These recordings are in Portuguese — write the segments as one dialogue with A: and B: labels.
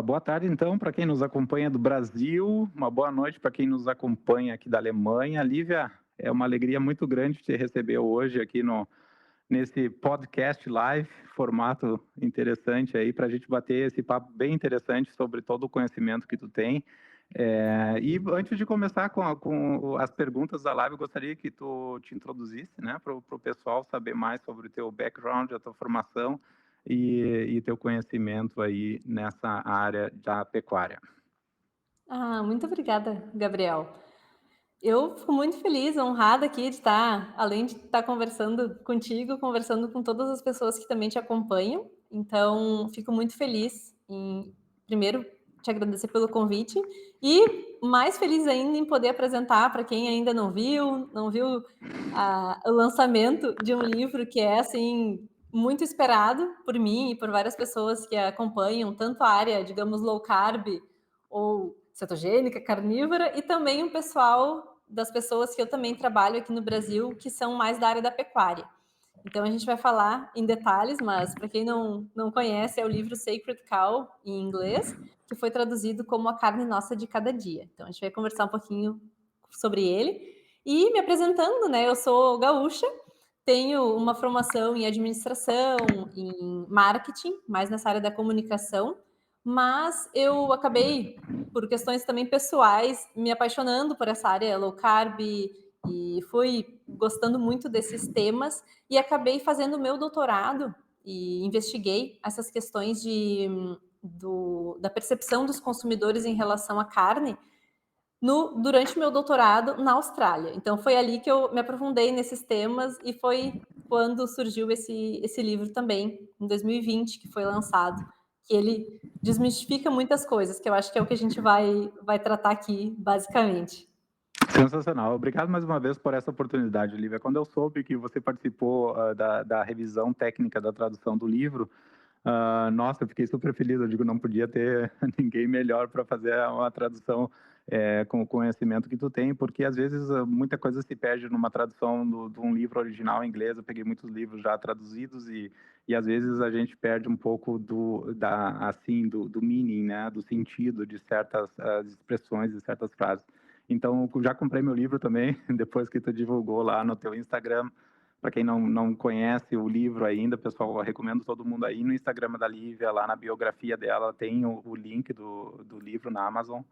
A: boa tarde, então, para quem nos acompanha do Brasil, uma boa noite para quem nos acompanha aqui da Alemanha. Lívia, é uma alegria muito grande te receber hoje aqui nesse podcast live, formato interessante aí, para a gente bater esse papo bem interessante sobre todo o conhecimento que tu tem. E antes de começar com as perguntas da live, eu gostaria que tu te introduzisse, né, para o pessoal saber mais sobre o teu background, a tua formação e teu conhecimento aí nessa área da pecuária.
B: Muito obrigada, Gabriel. Eu fico muito feliz, honrada aqui de estar, além de estar conversando contigo, conversando com todas as pessoas que também te acompanham. Então, fico muito feliz em, primeiro, te agradecer pelo convite e mais feliz ainda em poder apresentar para quem ainda não viu o lançamento de um livro que é, assim, muito esperado por mim e por várias pessoas que acompanham tanto a área, digamos, low carb ou cetogênica, carnívora, e também um pessoal das pessoas que eu também trabalho aqui no Brasil, que são mais da área da pecuária. Então, a gente vai falar em detalhes, mas para quem não conhece, é o livro Sacred Cow, em inglês, que foi traduzido como A Carne Nossa de Cada Dia. Então, a gente vai conversar um pouquinho sobre ele. E me apresentando, né? Eu sou gaúcha, tenho uma formação em administração, em marketing, mais nessa área da comunicação, mas eu acabei, por questões também pessoais, me apaixonando por essa área low carb e fui gostando muito desses temas e acabei fazendo o meu doutorado e investiguei essas questões da percepção dos consumidores em relação à carne durante o meu doutorado na Austrália. Então, foi ali que eu me aprofundei nesses temas e foi quando surgiu esse livro também, em 2020, que foi lançado, que ele desmistifica muitas coisas, que eu acho que é o que a gente vai tratar aqui, basicamente.
A: Sensacional. Obrigado mais uma vez por essa oportunidade, Lívia. Quando eu soube que você participou da revisão técnica da tradução do livro, nossa, eu fiquei super feliz. Eu digo, não podia ter ninguém melhor para fazer uma tradução com o conhecimento que tu tem, porque às vezes muita coisa se perde numa tradução de um livro original em inglês. Eu peguei muitos livros já traduzidos e às vezes a gente perde um pouco do meaning, né, do sentido de certas expressões e certas frases. Então, já comprei meu livro também, depois que tu divulgou lá no teu Instagram. Para quem não conhece o livro ainda, pessoal, eu recomendo todo mundo aí no Instagram da Lívia, lá na biografia dela, tem o link do livro na Amazon.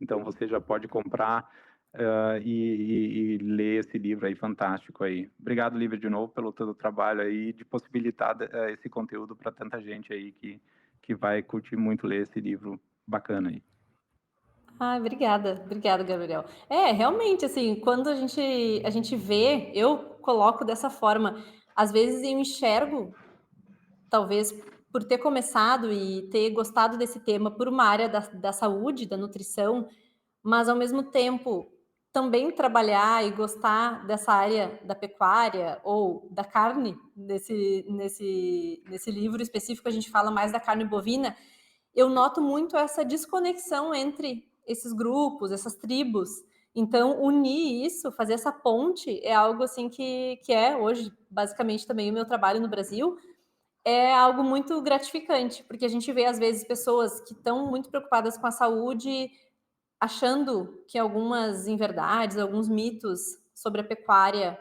A: Então, você já pode comprar e ler esse livro aí, fantástico aí. Obrigado, Lívia, de novo, pelo teu trabalho aí, de possibilitar esse conteúdo para tanta gente aí que vai curtir muito ler esse livro bacana aí.
B: Obrigada, Gabriel. Realmente, assim, quando a gente vê, eu coloco dessa forma, às vezes eu enxergo, talvez por ter começado e ter gostado desse tema por uma área da saúde, da nutrição, mas ao mesmo tempo também trabalhar e gostar dessa área da pecuária ou da carne, nesse livro específico a gente fala mais da carne bovina, eu noto muito essa desconexão entre esses grupos, essas tribos. Então, unir isso, fazer essa ponte, é algo assim que é hoje, basicamente, também o meu trabalho no Brasil, é algo muito gratificante, porque a gente vê, às vezes, pessoas que estão muito preocupadas com a saúde, achando que algumas inverdades, alguns mitos sobre a pecuária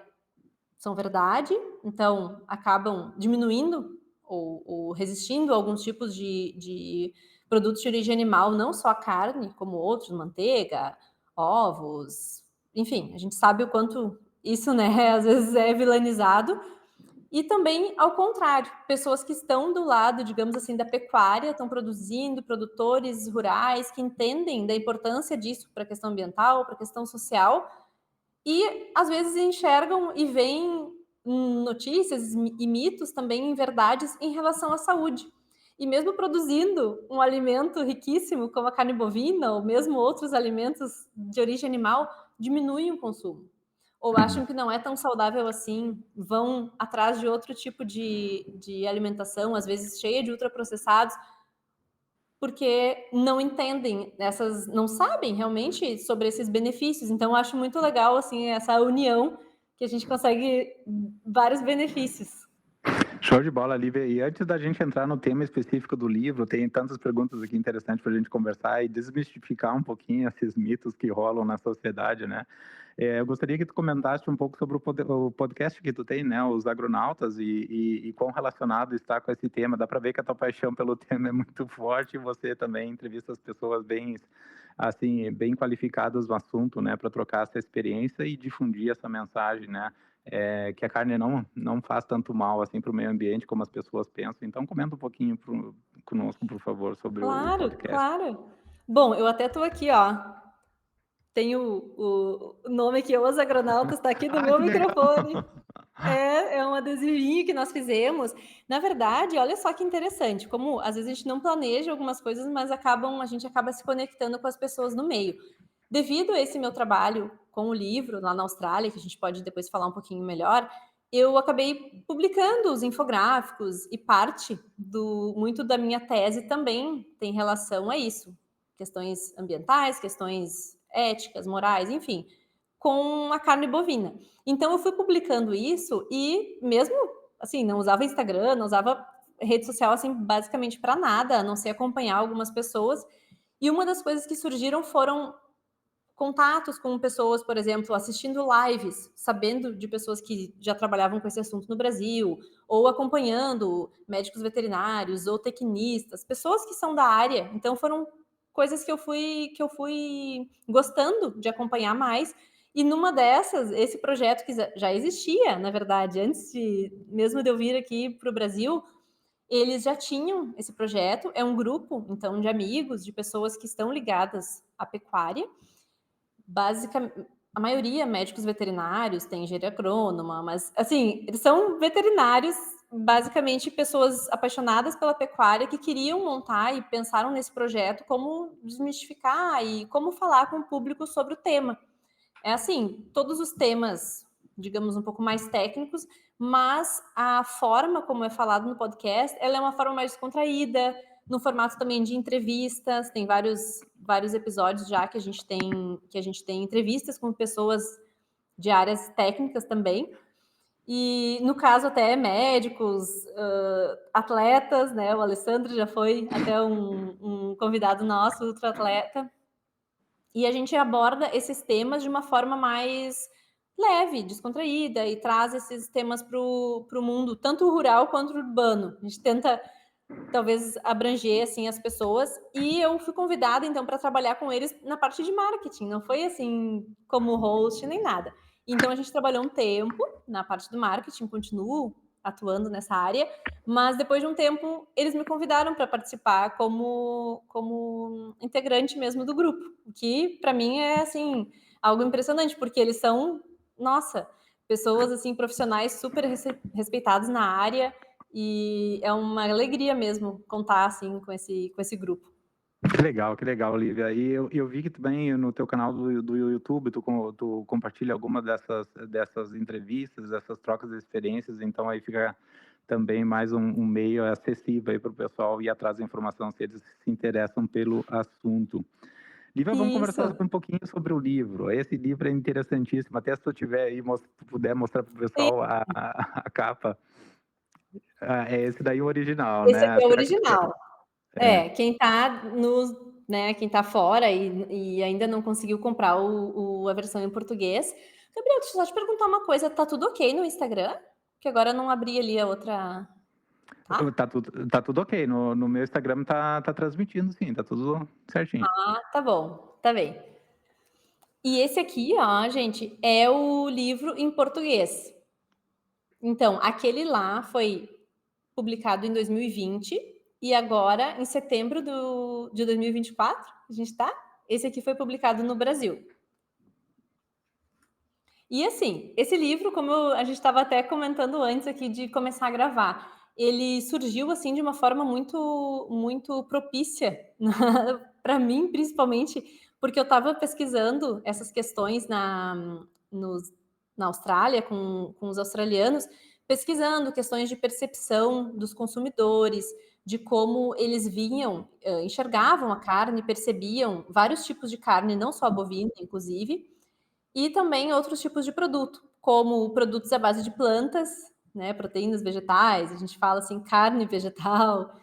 B: são verdade, então acabam diminuindo ou resistindo a alguns tipos de produtos de origem animal, não só a carne, como outros, manteiga, ovos, enfim, a gente sabe o quanto isso, né, às vezes é vilanizado. E também, ao contrário, pessoas que estão do lado, digamos assim, da pecuária, estão produzindo, produtores rurais que entendem da importância disso para a questão ambiental, para a questão social, e às vezes enxergam e veem notícias e mitos também em verdades em relação à saúde. E mesmo produzindo um alimento riquíssimo, como a carne bovina, ou mesmo outros alimentos de origem animal, diminuem o consumo. Ou acham que não é tão saudável assim, vão atrás de outro tipo de alimentação, às vezes cheia de ultraprocessados, porque não entendem não sabem realmente sobre esses benefícios. Então, eu acho muito legal, assim, essa união que a gente consegue vários benefícios.
A: Show de bola, Lívia. E antes da gente entrar no tema específico do livro, tem tantas perguntas aqui interessantes para a gente conversar e desmistificar um pouquinho esses mitos que rolam na sociedade, né? Eu gostaria que tu comentasse um pouco sobre o podcast que tu tem, né? Os Agronautas e quão relacionado está com esse tema. Dá para ver que a tua paixão pelo tema é muito forte e você também entrevista as pessoas bem, assim, bem qualificadas no assunto, né? Para trocar essa experiência e difundir essa mensagem, né? Que a carne não faz tanto mal assim para o meio ambiente como as pessoas pensam. Então, comenta um pouquinho conosco, por favor, sobre o
B: Claro,
A: podcast.
B: claro. Bom, eu até estou aqui, ó. Tem o nome aqui, Os Agronautas, está aqui no meu
A: Que legal!
B: microfone. É um adesivinho que nós fizemos. Na verdade, olha só que interessante, como às vezes a gente não planeja algumas coisas, mas a gente acaba se conectando com as pessoas no meio. Devido a esse meu trabalho com o livro lá na Austrália, que a gente pode depois falar um pouquinho melhor, eu acabei publicando os infográficos e parte muito da minha tese também tem relação a isso. Questões ambientais, questões éticas, morais, enfim, com a carne bovina. Então eu fui publicando isso e mesmo assim, não usava Instagram, não usava rede social assim basicamente para nada, a não ser acompanhar algumas pessoas. E uma das coisas que surgiram foram contatos com pessoas, por exemplo, assistindo lives, sabendo de pessoas que já trabalhavam com esse assunto no Brasil, ou acompanhando médicos veterinários ou tecnistas, pessoas que são da área. Então foram coisas que eu fui gostando de acompanhar mais. E numa dessas, esse projeto que já existia, na verdade, antes mesmo de eu vir aqui para o Brasil, eles já tinham esse projeto. É um grupo, então, de amigos, de pessoas que estão ligadas à pecuária. Basicamente, a maioria médicos veterinários, tem engenharia agrônoma, mas assim, eles são veterinários, basicamente pessoas apaixonadas pela pecuária que queriam montar e pensaram nesse projeto como desmistificar e como falar com o público sobre o tema. É assim, todos os temas, digamos, um pouco mais técnicos, mas a forma como é falado no podcast, ela é uma forma mais descontraída, no formato também de entrevistas, tem vários episódios já que a gente tem entrevistas com pessoas de áreas técnicas também, e no caso até médicos, atletas, né? O Alessandro já foi até um convidado nosso, outro atleta, e a gente aborda esses temas de uma forma mais leve, descontraída, e traz esses temas para o mundo, tanto rural quanto urbano. A gente tenta, talvez, abranger assim, as pessoas. E eu fui convidada, então, para trabalhar com eles na parte de marketing. Não foi assim como host, nem nada. Então, a gente trabalhou um tempo na parte do marketing, continuo atuando nessa área, mas depois de um tempo eles me convidaram para participar como integrante mesmo do grupo, que para mim é assim algo impressionante, porque eles são, nossa, pessoas assim profissionais super respeitados na área, e é uma alegria mesmo contar assim com esse grupo.
A: Que legal, Lívia. E eu vi que também no teu canal do YouTube tu compartilha alguma dessas entrevistas, dessas trocas de experiências, então aí fica também mais um meio acessível aí para o pessoal ir atrás da informação se eles se interessam pelo assunto. Lívia, vamos
B: Isso.
A: conversar um pouquinho sobre o livro. Esse livro é interessantíssimo, até se tu tiver aí, puder mostrar para o pessoal a capa. Esse daí é o original,
B: Esse
A: né?
B: aqui é o original.
A: É.
B: Quem tá né, quem tá fora e ainda não conseguiu comprar a versão em português. Gabriel, deixa eu só te perguntar uma coisa, tá tudo ok no Instagram? Que agora eu não abri ali a outra, tá?
A: Tá tudo ok. No meu Instagram tá transmitindo, sim, tá tudo certinho.
B: Ah, tá bom, tá bem. E esse aqui, ó, gente, é o livro em português. Então, aquele lá foi publicado em 2020 e agora, em setembro de 2024, a gente tá? Esse aqui foi publicado no Brasil. E assim, esse livro, como a gente estava até comentando antes aqui de começar a gravar, ele surgiu assim de uma forma muito propícia para mim, principalmente, porque eu estava pesquisando essas questões na Austrália com os australianos, pesquisando questões de percepção dos consumidores, de como eles enxergavam a carne, percebiam vários tipos de carne, não só a bovina, inclusive, e também outros tipos de produto, como produtos à base de plantas, né, proteínas vegetais, a gente fala assim, carne vegetal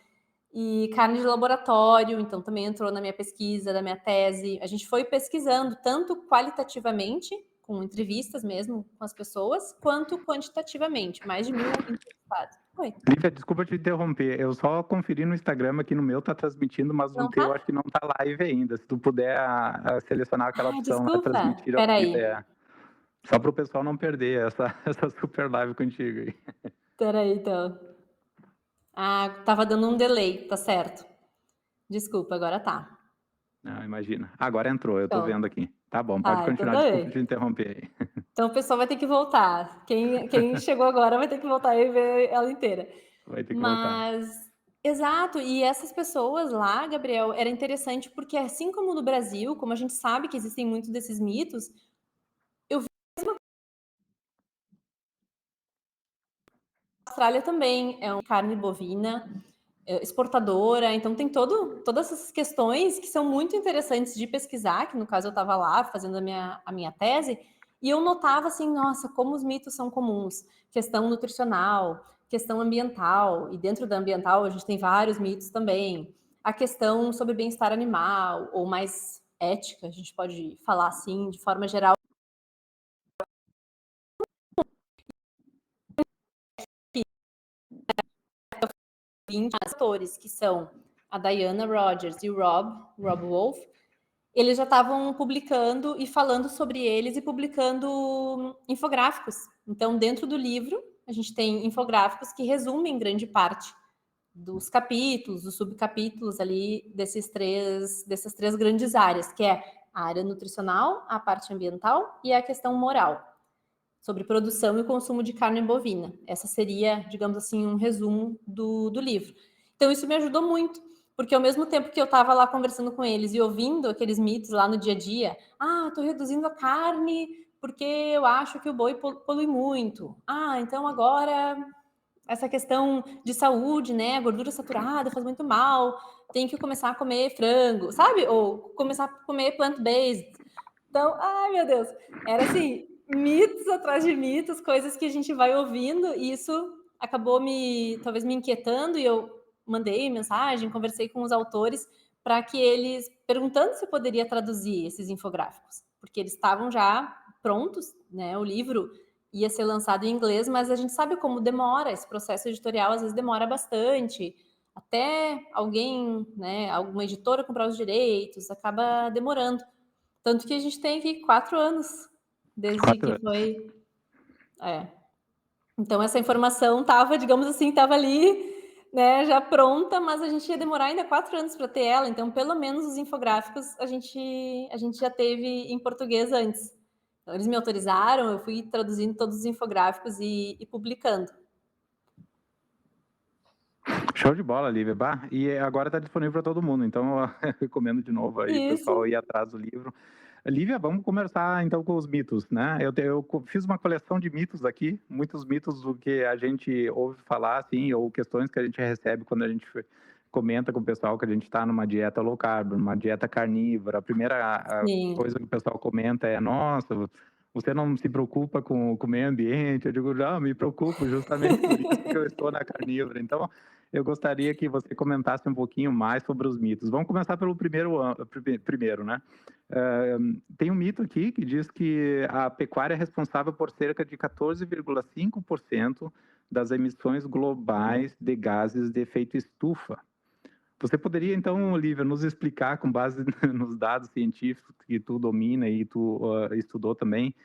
B: e carne de laboratório, então também entrou na minha pesquisa, na minha tese. A gente foi pesquisando tanto qualitativamente, com entrevistas mesmo com as pessoas, quanto quantitativamente, mais de 1.000 entrevistados. Oi.
A: Lívia, desculpa te interromper, eu só conferi no Instagram, aqui no meu tá transmitindo, mas no
B: Não
A: teu
B: tá?
A: acho que não tá live ainda. Se tu puder selecionar aquela
B: Ai,
A: opção lá,
B: desculpa.
A: transmitir ao
B: Espera
A: vivo,
B: aí.
A: só para o pessoal não perder essa super live contigo aí.
B: Espera aí, então. Ah, tava dando um delay, tá certo. Desculpa, agora tá.
A: Não, imagina. Agora entrou, eu tô vendo
B: Então,
A: aqui. Tá bom, pode
B: tá, então
A: continuar,
B: tá
A: desculpa
B: bem.
A: te interromper aí.
B: Então o pessoal vai ter que voltar. Quem chegou agora vai ter que voltar e ver ela inteira.
A: Vai ter que voltar.
B: Mas, exato, e essas pessoas lá, Gabriel, era interessante porque assim como no Brasil, como a gente sabe que existem muitos desses mitos, eu vi a Austrália também é uma carne bovina, exportadora, então tem todas essas questões que são muito interessantes de pesquisar, que no caso eu estava lá fazendo a minha tese, e eu notava assim, nossa, como os mitos são comuns, questão nutricional, questão ambiental, e dentro da ambiental a gente tem vários mitos também, a questão sobre bem-estar animal, ou mais ética, a gente pode falar assim, de forma geral, 20 atores, que são a Diana Rogers e o Rob Wolf, eles já estavam publicando e falando sobre eles e publicando infográficos. Então, dentro do livro, a gente tem infográficos que resumem grande parte dos capítulos, dos subcapítulos ali dessas três grandes áreas, que é a área nutricional, a parte ambiental e a questão moral, sobre produção e consumo de carne bovina. Essa seria, digamos assim, um resumo do livro. Então, isso me ajudou muito, porque ao mesmo tempo que eu estava lá conversando com eles e ouvindo aqueles mitos lá no dia a dia, estou reduzindo a carne porque eu acho que o boi polui muito. Então agora essa questão de saúde, né? A gordura saturada faz muito mal, tem que começar a comer frango, sabe? Ou começar a comer plant-based. Então, ai meu Deus, era assim, mitos atrás de mitos, coisas que a gente vai ouvindo, e isso acabou talvez me inquietando, e eu mandei mensagem, conversei com os autores para que eles, perguntando se eu poderia traduzir esses infográficos, porque eles estavam já prontos, né? O livro ia ser lançado em inglês, mas a gente sabe como demora, esse processo editorial às vezes demora bastante, até alguém, né, alguma editora comprar os direitos, acaba demorando. Tanto que a gente tem aqui 4 anos desde
A: 4
B: que
A: anos.
B: foi. É. Então, essa informação estava, digamos assim, estava ali, né, já pronta, mas a gente ia demorar ainda 4 anos para ter ela. Então, pelo menos os infográficos a gente já teve em português antes. Então, eles me autorizaram, eu fui traduzindo todos os infográficos e publicando.
A: Show de bola, Lívia. Bah, e agora está disponível para todo mundo, então eu recomendo de novo aí,
B: Isso.
A: pessoal, ir atrás do livro. Lívia, vamos começar então com os mitos, né? Eu fiz uma coleção de mitos aqui, muitos mitos do que a gente ouve falar, assim, ou questões que a gente recebe quando a gente comenta com o pessoal que a gente está numa dieta low carb, numa dieta carnívora. A primeira
B: Sim.
A: coisa que o pessoal comenta é: nossa, você não se preocupa com o meio ambiente? Eu digo: não, me preocupo, justamente por isso que eu estou na carnívora. Então, eu gostaria que você comentasse um pouquinho mais sobre os mitos. Vamos começar pelo primeiro, né? Tem um mito aqui que diz que a pecuária é responsável por cerca de 14,5% das emissões globais de gases de efeito estufa. Você poderia, então, Olivia, nos explicar, com base nos dados científicos que tu domina e tu estudou também,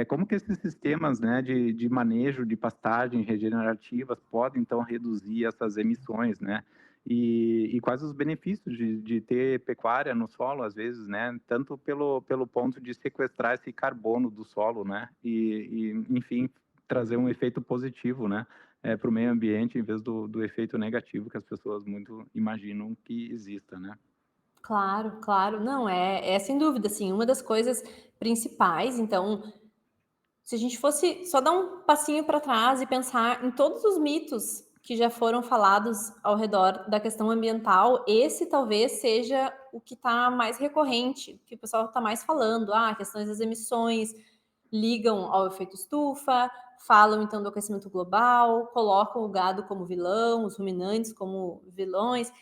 A: como que esses sistemas, né, de manejo de pastagens regenerativas podem, então, reduzir essas emissões, né? E quais os benefícios de ter pecuária no solo, às vezes, né? Tanto pelo ponto de sequestrar esse carbono do solo, né? Enfim, trazer um efeito positivo, né? Para o meio ambiente, em vez do efeito negativo que as pessoas muito imaginam que exista, né?
B: Claro, claro. Não, é sem dúvida, assim, uma das coisas principais, então, se a gente fosse só dar um passinho para trás e pensar em todos os mitos que já foram falados ao redor da questão ambiental, esse talvez seja o que está mais recorrente, que o pessoal está mais falando. Questões das emissões ligam ao efeito estufa, falam então do aquecimento global, colocam o gado como vilão, os ruminantes como vilões.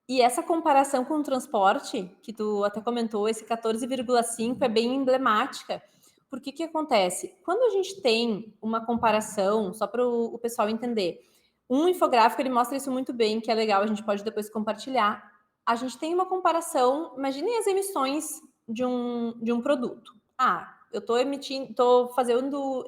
B: E essa comparação com o transporte, que tu até comentou, esse 14,5 é bem emblemática. Porque que acontece? Quando a gente tem uma comparação, só para o pessoal entender, um infográfico ele mostra isso muito bem, que é legal, a gente pode depois compartilhar. A gente tem uma comparação, imaginem as emissões de um produto. Eu estou fazendo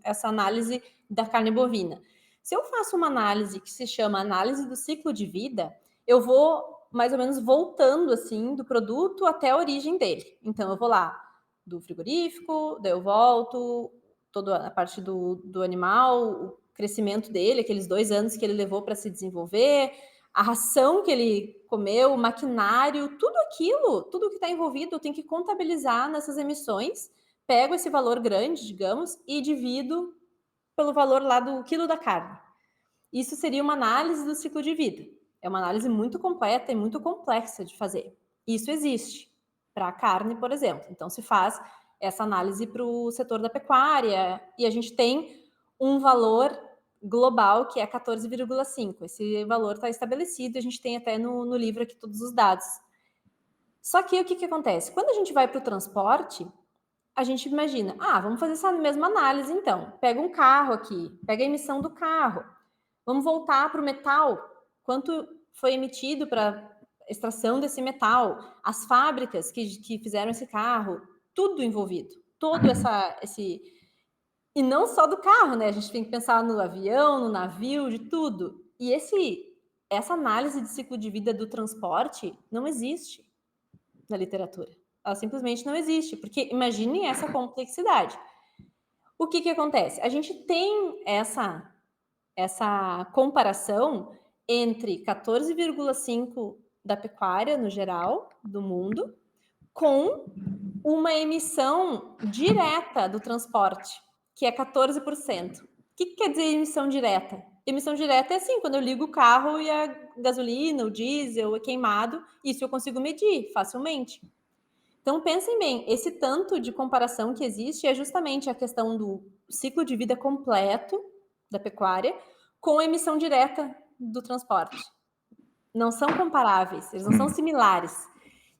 B: essa análise da carne bovina. Se eu faço uma análise que se chama análise do ciclo de vida, eu vou mais ou menos voltando assim do produto até a origem dele. Então eu vou lá do frigorífico, daí eu volto, toda a parte do animal, o crescimento dele, aqueles 2 anos que ele levou para se desenvolver, a ração que ele comeu, o maquinário, tudo aquilo, tudo que está envolvido, eu tenho que contabilizar nessas emissões, pego esse valor grande, digamos, e divido pelo valor lá do quilo da carne. Isso seria uma análise do ciclo de vida. É uma análise muito completa e muito complexa de fazer. Isso existe para a carne, por exemplo. Então, se faz essa análise para o setor da pecuária e a gente tem um valor global que é 14,5. Esse valor está estabelecido, a gente tem até no livro aqui todos os dados. Só que o que acontece? Quando a gente vai para o transporte, a gente imagina, vamos fazer essa mesma análise então. Pega um carro aqui, pega a emissão do carro. Vamos voltar para o metal. Quanto foi emitido para extração desse metal? As fábricas que fizeram esse carro, tudo envolvido. Todo esse... E não só do carro, né? A gente tem que pensar no avião, no navio, de tudo. E essa análise de ciclo de vida do transporte não existe na literatura. Ela simplesmente não existe, porque imaginem essa complexidade. O que acontece? A gente tem essa comparação entre 14,5 da pecuária no geral do mundo com uma emissão direta do transporte, que é 14%. O que quer dizer emissão direta? Emissão direta é assim, quando eu ligo o carro e a gasolina, o diesel é queimado, isso eu consigo medir facilmente. Então, pensem bem, esse tanto de comparação que existe é justamente a questão do ciclo de vida completo da pecuária com a emissão direta do transporte. Não são comparáveis, eles não são similares.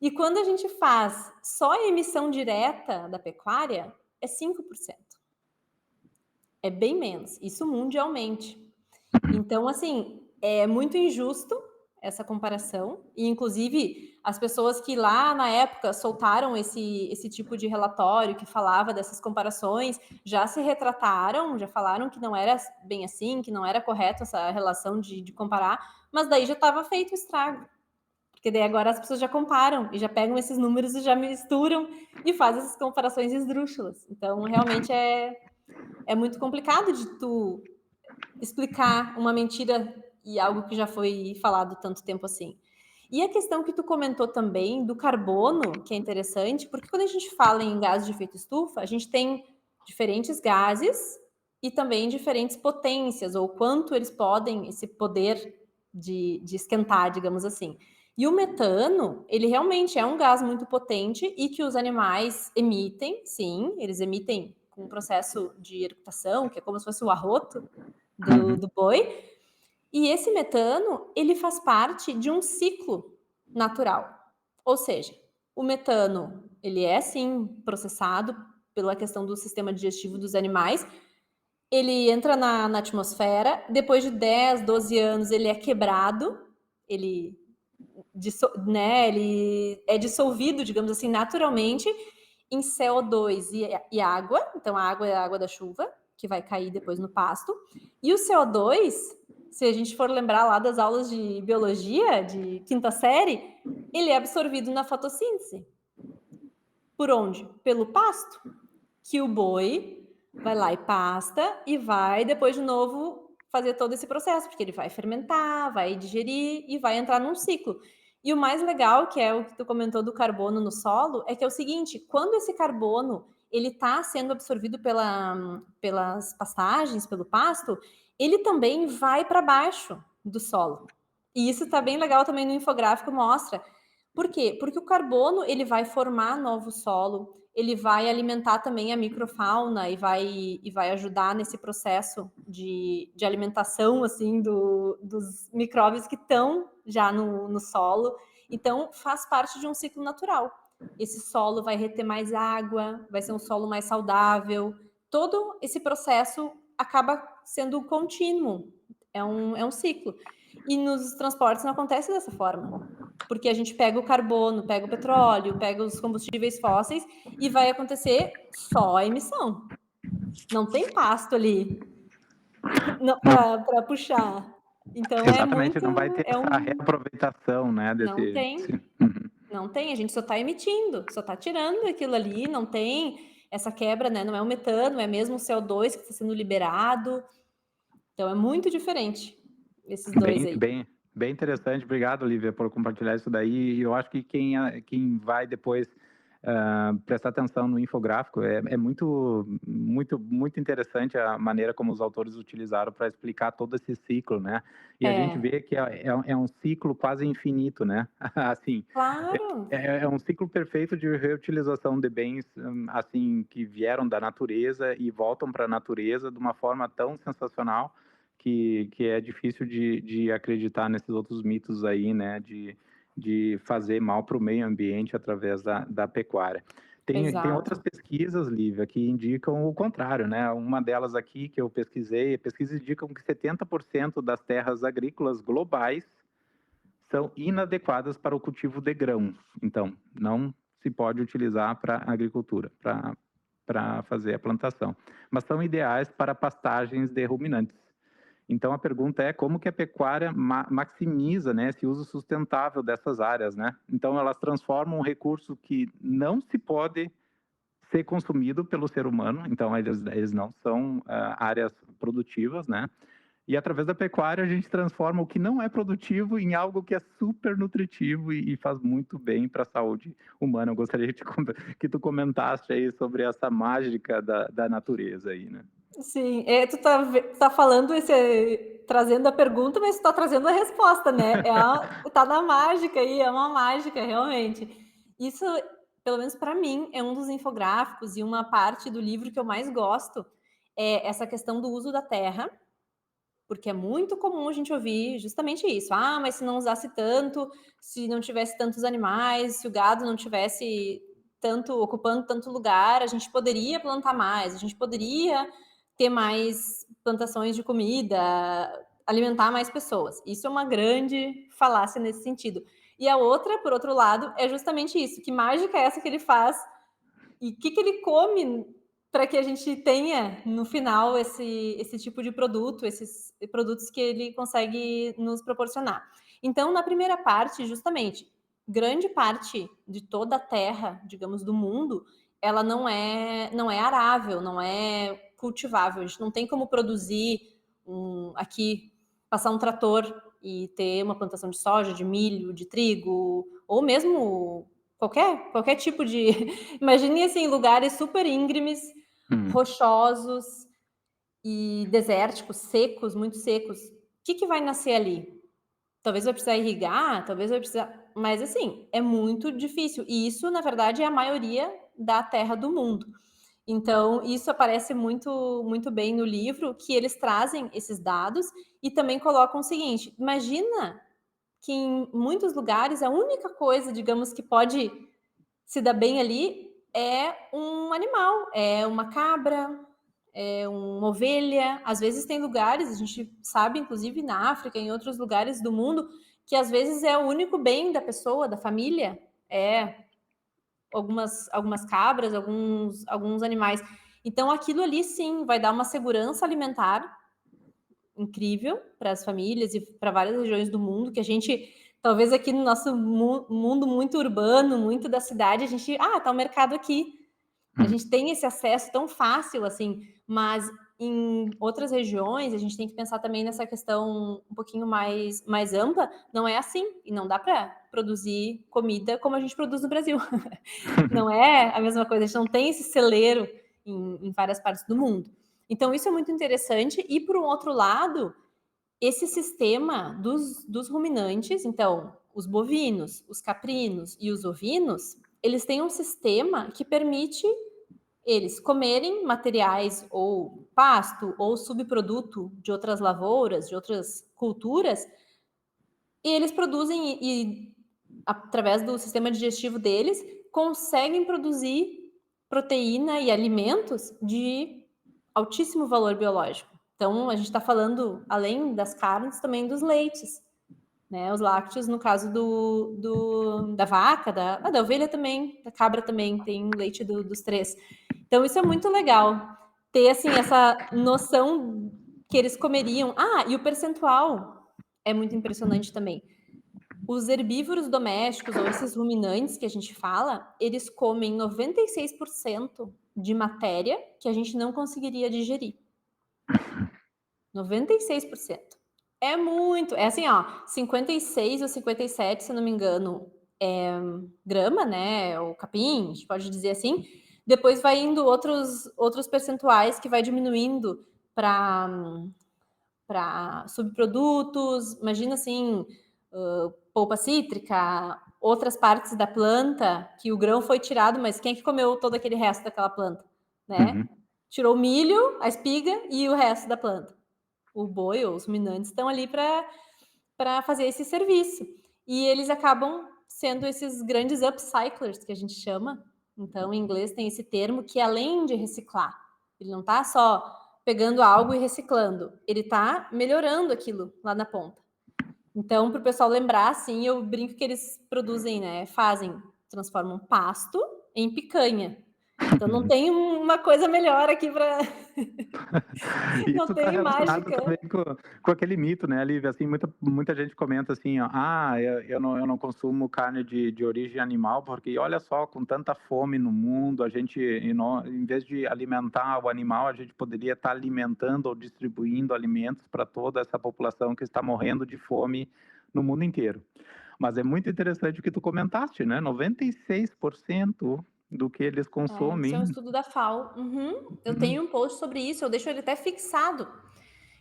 B: E quando a gente faz só a emissão direta da pecuária, é 5%. É bem menos, isso mundialmente. Então, assim, é muito injusto essa comparação, e inclusive as pessoas que lá na época soltaram esse tipo de relatório que falava dessas comparações, já se retrataram, já falaram que não era bem assim, que não era correto essa relação de comparar, mas daí já estava feito o estrago, porque daí agora as pessoas já comparam, e já pegam esses números e já misturam, e fazem essas comparações esdrúxulas. Então, realmente é muito complicado de tu explicar uma mentira e algo que já foi falado tanto tempo assim. E a questão que tu comentou também do carbono, que é interessante, porque quando a gente fala em gases de efeito estufa, a gente tem diferentes gases e também diferentes potências, ou quanto eles podem, esse poder de esquentar, digamos assim. E o metano, ele realmente é um gás muito potente e que os animais emitem, sim, eles emitem com um processo de eructação, que é como se fosse o arroto do boi. E esse metano, ele faz parte de um ciclo natural. Ou seja, o metano, ele é sim processado pela questão do sistema digestivo dos animais, ele entra na atmosfera, depois de 10, 12 anos ele é quebrado, ele é dissolvido, digamos assim, naturalmente em CO2 e água, então a água é a água da chuva, que vai cair depois no pasto, e o CO2, se a gente for lembrar lá das aulas de biologia, de quinta série, ele é absorvido na fotossíntese. Por onde? Pelo pasto, que o boi vai lá e pasta e vai depois de novo fazer todo esse processo, porque ele vai fermentar, vai digerir e vai entrar num ciclo. E o mais legal, que é o que tu comentou do carbono no solo, é que é o seguinte, quando esse carbono ele está sendo absorvido pelas pastagens, pelo pasto, ele também vai para baixo do solo. E isso está bem legal também no infográfico, mostra Por quê? Porque o carbono, ele vai formar novo solo, ele vai alimentar também a microfauna e vai ajudar nesse processo de alimentação, assim, dos micróbios que estão já no solo. Então, faz parte de um ciclo natural. Esse solo vai reter mais água, vai ser um solo mais saudável. Todo esse processo acaba sendo contínuo, é um ciclo. E nos transportes não acontece dessa forma, porque a gente pega o carbono, pega o petróleo, pega os combustíveis fósseis e vai acontecer só a emissão. Não tem pasto ali para puxar. Então é
A: Exatamente,
B: muito,
A: não vai ter essa reaproveitação, né,
B: não
A: desse...
B: tem, não tem, a gente só está emitindo, só está tirando aquilo ali, não tem essa quebra, né? Não é o metano, é mesmo o CO2 que está sendo liberado. Então é muito diferente esses dois
A: Bem,
B: aí.
A: bem, bem interessante. Obrigado, Lívia, por compartilhar isso daí. E eu acho que quem vai depois prestar atenção no infográfico é muito interessante a maneira como os autores utilizaram para explicar todo esse ciclo, né? E a gente vê que é um ciclo quase infinito, né? Assim,
B: Claro.
A: é um ciclo perfeito de reutilização de bens assim que vieram da natureza e voltam para a natureza de uma forma tão sensacional que é difícil de acreditar nesses outros mitos aí, né, de fazer mal para o meio ambiente através da pecuária. Tem outras
B: Exato.
A: pesquisas, Lívia, que indicam o contrário, né? Uma delas aqui que eu pesquisei, pesquisas indicam que 70% das terras agrícolas globais são inadequadas para o cultivo de grãos. Então, não se pode utilizar para agricultura, para fazer a plantação. Mas são ideais para pastagens de ruminantes. Então a pergunta é como que a pecuária maximiza, né, esse uso sustentável dessas áreas, né? Então elas transformam um recurso que não se pode ser consumido pelo ser humano, então eles não são áreas produtivas, né? E através da pecuária a gente transforma o que não é produtivo em algo que é super nutritivo e faz muito bem para a saúde humana. Eu gostaria que tu comentasse aí sobre essa mágica da natureza aí, né?
B: Sim, tu tá falando trazendo a pergunta, mas tu tá trazendo a resposta, né? Tá na mágica aí, é uma mágica, realmente. Isso, pelo menos para mim, é um dos infográficos e uma parte do livro que eu mais gosto, é essa questão do uso da terra, porque é muito comum a gente ouvir justamente isso. Ah, mas se não usasse tanto, se não tivesse tantos animais, se o gado não tivesse ocupando tanto lugar, a gente poderia plantar mais, a gente poderia ter mais plantações de comida, alimentar mais pessoas. Isso é uma grande falácia nesse sentido. E a outra, por outro lado, é justamente isso. Que mágica é essa que ele faz? E o que ele come para que a gente tenha, no final, esse tipo de produto, esses produtos que ele consegue nos proporcionar. Então, na primeira parte, justamente, grande parte de toda a terra, digamos, do mundo, ela não é arável, não é cultivável. A gente não tem como produzir aqui, passar um trator e ter uma plantação de soja, de milho, de trigo, ou mesmo qualquer tipo de... Imagine, assim, lugares super íngremes, rochosos e desérticos, secos, muito secos. O que vai nascer ali? Talvez vai precisar irrigar, talvez vai precisar... Mas, assim, é muito difícil. E isso, na verdade, é a maioria da terra do mundo. Então, isso aparece muito, muito bem no livro, que eles trazem esses dados e também colocam o seguinte: imagina que em muitos lugares a única coisa, digamos, que pode se dar bem ali é um animal, é uma cabra, é uma ovelha. Às vezes tem lugares, a gente sabe, inclusive na África, em outros lugares do mundo, que às vezes é o único bem da pessoa, da família, é algumas cabras, alguns animais. Então aquilo ali sim vai dar uma segurança alimentar incrível para as famílias e para várias regiões do mundo, que a gente, talvez aqui no nosso mundo muito urbano, muito da cidade, a gente, tá o mercado aqui. A gente tem esse acesso tão fácil, assim, mas em outras regiões, a gente tem que pensar também nessa questão um pouquinho mais ampla, não é assim, e não dá para produzir comida como a gente produz no Brasil. Não é a mesma coisa, a gente não tem esse celeiro em várias partes do mundo. Então, isso é muito interessante. E, por um outro lado, esse sistema dos ruminantes, então, os bovinos, os caprinos e os ovinos, eles têm um sistema que permite eles comerem materiais ou pasto ou subproduto de outras lavouras, de outras culturas, e eles produzem através do sistema digestivo deles, conseguem produzir proteína e alimentos de altíssimo valor biológico. Então, a gente está falando, além das carnes, também dos leites, né? Os lácteos, no caso da vaca, da ovelha também, da cabra também, tem leite dos três. Então, isso é muito legal, ter, assim, essa noção que eles comeriam. Ah, e o percentual é muito impressionante também. Os herbívoros domésticos, ou esses ruminantes que a gente fala, eles comem 96% de matéria que a gente não conseguiria digerir. 96%. É muito. É assim, ó, 56 ou 57, se eu não me engano, é grama, né? O capim, a gente pode dizer assim. Depois vai indo outros percentuais que vai diminuindo para subprodutos. Imagina assim, polpa cítrica, outras partes da planta que o grão foi tirado, mas quem é que comeu todo aquele resto daquela planta, né?
A: Uhum.
B: Tirou o milho, a espiga e o resto da planta. O boi ou os ruminantes estão ali para fazer esse serviço. E eles acabam sendo esses grandes upcyclers, que a gente chama. Então, em inglês tem esse termo que, além de reciclar, ele não está só pegando algo e reciclando, ele está melhorando aquilo lá na ponta. Então, para o pessoal lembrar, assim, eu brinco que eles produzem, né? Transformam pasto em picanha. Então, não tem uma coisa melhor aqui para. Não
A: Isso está
B: tem
A: relacionado
B: mágica.
A: também com aquele mito, né, Lívia? Assim, muita gente comenta assim, ó, eu não consumo carne de origem animal, porque olha só, com tanta fome no mundo, a gente, em vez de alimentar o animal, a gente poderia estar alimentando ou distribuindo alimentos para toda essa população que está morrendo de fome no mundo inteiro. Mas é muito interessante o que tu comentaste, né? 96% do que eles
B: Isso é um
A: consomem.
B: estudo da FAO. Uhum. Eu
A: Hum.
B: tenho um post sobre isso, eu deixo ele até fixado.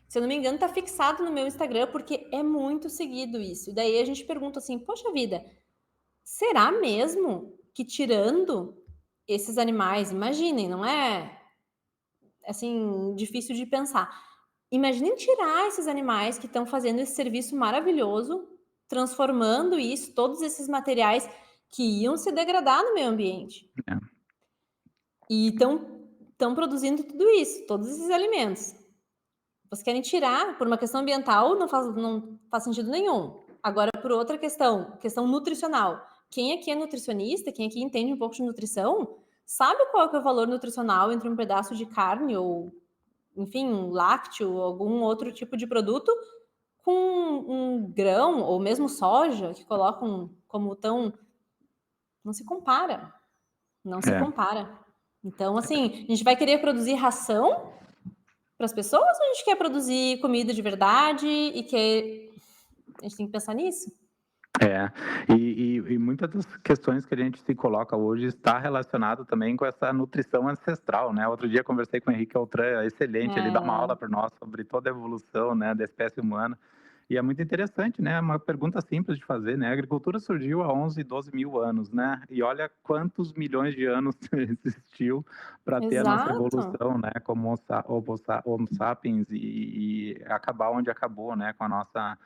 B: Se eu não me engano, tá fixado no meu Instagram, porque é muito seguido isso. E daí a gente pergunta assim, poxa vida, será mesmo que tirando esses animais, imaginem, não é assim, difícil de pensar. Imaginem tirar esses animais que estão fazendo esse serviço maravilhoso, transformando isso, todos esses materiais que iam se degradar no meio ambiente.
A: É.
B: E estão produzindo tudo isso, todos esses alimentos. Vocês querem tirar, por uma questão ambiental, não faz sentido nenhum. Agora, por outra questão nutricional. Quem aqui é nutricionista, quem aqui entende um pouco de nutrição, sabe qual é o valor nutricional entre um pedaço de carne ou, enfim, um lácteo ou algum outro tipo de produto com um grão ou mesmo soja, que colocam como tão... Não se compara. Não se
A: É.
B: compara. Então, assim, a gente vai querer produzir ração para as pessoas ou a gente quer produzir comida de verdade e que a gente tem que pensar nisso?
A: É, e muitas das questões que a gente se coloca hoje está relacionado também com essa nutrição ancestral, né? Outro dia conversei com o Henrique Altran, excelente, ele dá uma aula
B: É,
A: para nós sobre toda a evolução, né, da espécie humana, e é muito interessante, né? Uma pergunta simples de fazer, né? A agricultura surgiu há 11, 12 mil anos, né? E olha quantos milhões de anos existiu para ter a nossa
B: exato.
A: evolução, né? Como Homo sapiens e acabar onde acabou, né? Com a nossa